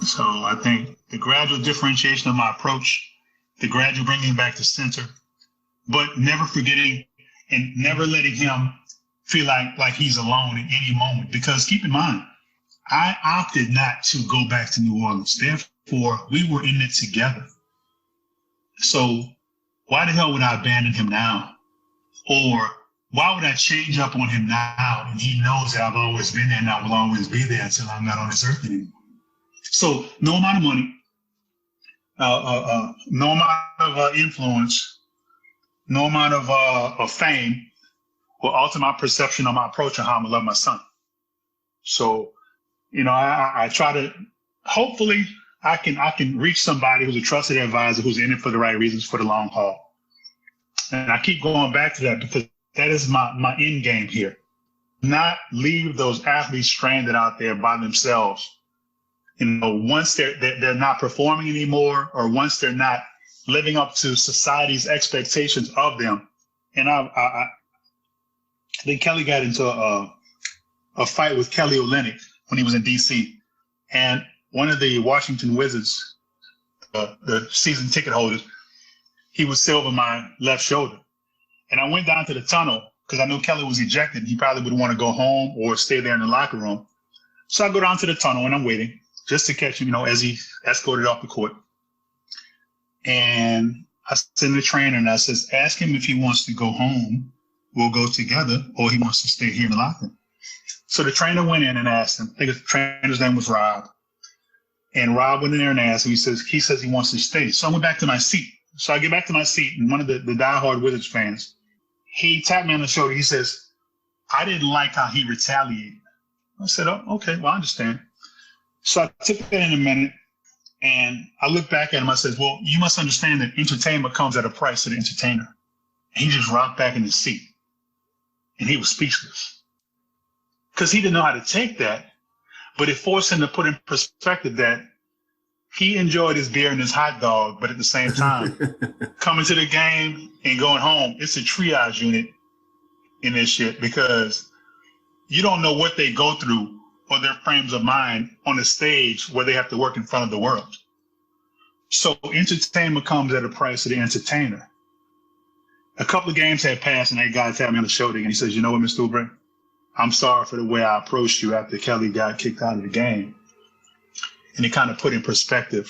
So I think the gradual differentiation of my approach, the gradual bringing back to center, but never forgetting and never letting him feel like he's alone at any moment. Because keep in mind, I opted not to go back to New Orleans. Therefore, we were in it together. So why the hell would I abandon him now? Or why would I change up on him now? And he knows that I've always been there and I will always be there until I'm not on this earth anymore. So no amount of money, no amount of influence, no amount of fame will alter my perception of my approach on how I'm gonna love my son. So, I try to, hopefully I can reach somebody who's a trusted advisor who's in it for the right reasons for the long haul. And I keep going back to that because that is my end game here. Not leave those athletes stranded out there by themselves. Once they're not performing anymore, or once they're not living up to society's expectations of them. And I think Kelly got into a fight with Kelly Oubre when he was in DC. And one of the Washington Wizards, the season ticket holders, he would sit over my left shoulder. And I went down to the tunnel because I knew Kelly was ejected. He probably would want to go home or stay there in the locker room. So I go down to the tunnel and I'm waiting just to catch him, as he escorted off the court. And I send the trainer and I says, ask him if he wants to go home. We'll go together, or he wants to stay here in the locker room. So the trainer went in and asked him. I think the trainer's name was Rob. And Rob went in there and asked him. He says he wants to stay. So I went back to my seat. So I get back to my seat, and one of the diehard Wizards fans, he tapped me on the shoulder. He says, I didn't like how he retaliated. I said, oh, okay, well, I understand. So I took that in a minute, and I looked back at him. I said, well, you must understand that entertainment comes at a price to the entertainer. And he just rocked back in his seat, and he was speechless because he didn't know how to take that, but it forced him to put in perspective that he enjoyed his beer and his hot dog, but at the same time, coming to the game and going home, it's a triage unit in this shit because you don't know what they go through or their frames of mind on the stage where they have to work in front of the world. So entertainment comes at a price to the entertainer. A couple of games had passed, and that guy tapped me on the shoulder, and he says, you know what, Mr. Oubre? I'm sorry for the way I approached you after Kelly got kicked out of the game. And it kind of put in perspective,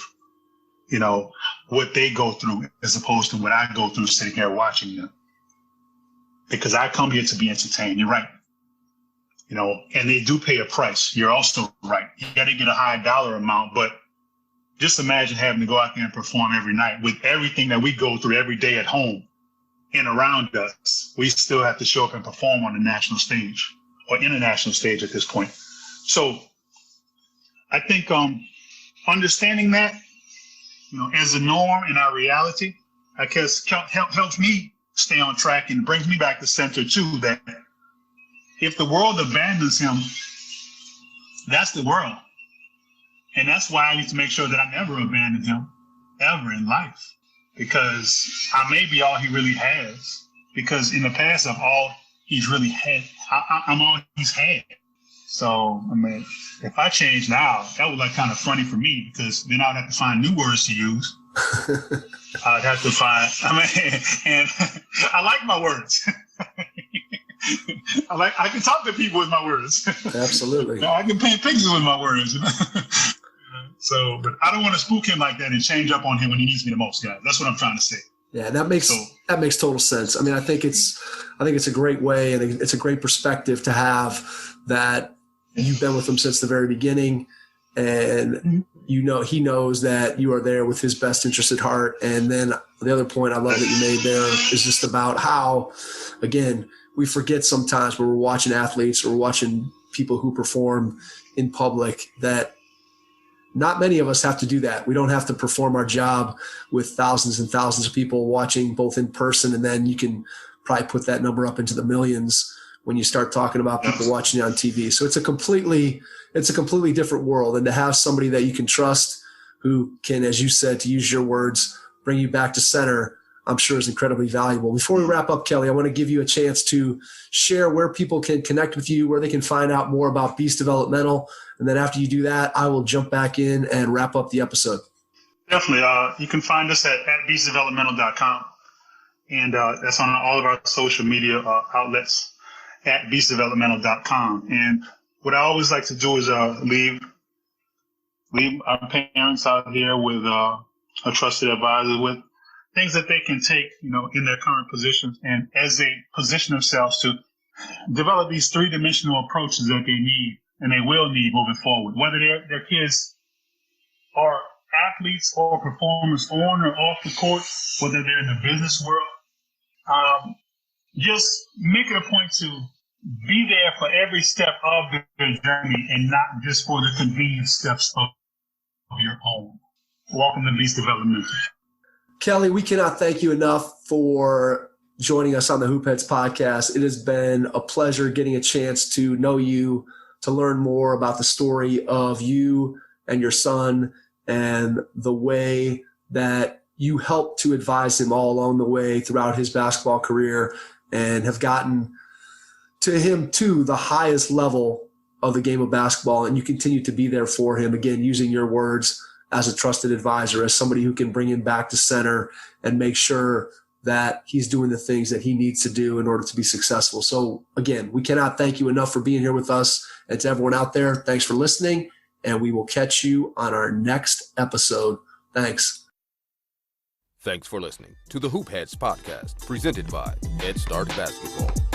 you know, what they go through as opposed to what I go through sitting here watching them. Because I come here to be entertained. You're right. You know, and they do pay a price. You're also right. You got to get a high dollar amount, but just imagine having to go out there and perform every night with everything that we go through every day at home and around us. We still have to show up and perform on the national stage or international stage at this point. So I think understanding that, you know, as a norm in our reality, I guess helps me stay on track and brings me back to center too, that if the world abandons him, that's the world. And that's why I need to make sure that I never abandon him ever in life, because I may be all he really has, because in the past of all he's really had, I'm all he's had. So, I mean, if I change now, that would like kind of funny for me, because then I'd have to find new words to use. I'd have to find, and I like my words. I can talk to people with my words. Absolutely. I can paint pictures with my words. So, but I don't want to spook him like that and change up on him when he needs me the most. Yeah, that's what I'm trying to say. Yeah, that makes total sense. I mean, I think it's a great way, and it's a great perspective to have that you've been with him since the very beginning, and you know he knows that you are there with his best interest at heart. And then the other point I love that you made there is just about how, again, we forget sometimes when we're watching athletes or we're watching people who perform in public that not many of us have to do that. We don't have to perform our job with thousands and thousands of people watching both in person, and then you can probably put that number up into the millions when you start talking about people watching you on TV. So it's a completely different world. And to have somebody that you can trust who can, as you said, to use your words, bring you back to center, I'm sure is incredibly valuable. Before we wrap up, Kelly, I want to give you a chance to share where people can connect with you, where they can find out more about Beast Developmental. And then after you do that, I will jump back in and wrap up the episode. Definitely. You can find us at beastdevelopmental.com. And that's on all of our social media outlets at beastdevelopmental.com. And what I always like to do is leave our parents out here with a trusted advisor with things that they can take, you know, in their current positions, and as they position themselves to develop these three-dimensional approaches that they need and they will need moving forward, whether their kids are athletes or performers on or off the court, whether they're in the business world. Just make it a point to be there for every step of their journey and not just for the convenient steps of your own. Welcome to Beast Developmental. Kelly, we cannot thank you enough for joining us on the Hoopheads podcast. It has been a pleasure getting a chance to know you, to learn more about the story of you and your son and the way that you helped to advise him all along the way throughout his basketball career and have gotten to him to the highest level of the game of basketball. And you continue to be there for him, again, using your words as a trusted advisor, as somebody who can bring him back to center and make sure that he's doing the things that he needs to do in order to be successful. So again, we cannot thank you enough for being here with us. And to everyone out there, thanks for listening, and we will catch you on our next episode. Thanks. Thanks for listening to the Hoop Heads podcast, presented by Head Start Basketball.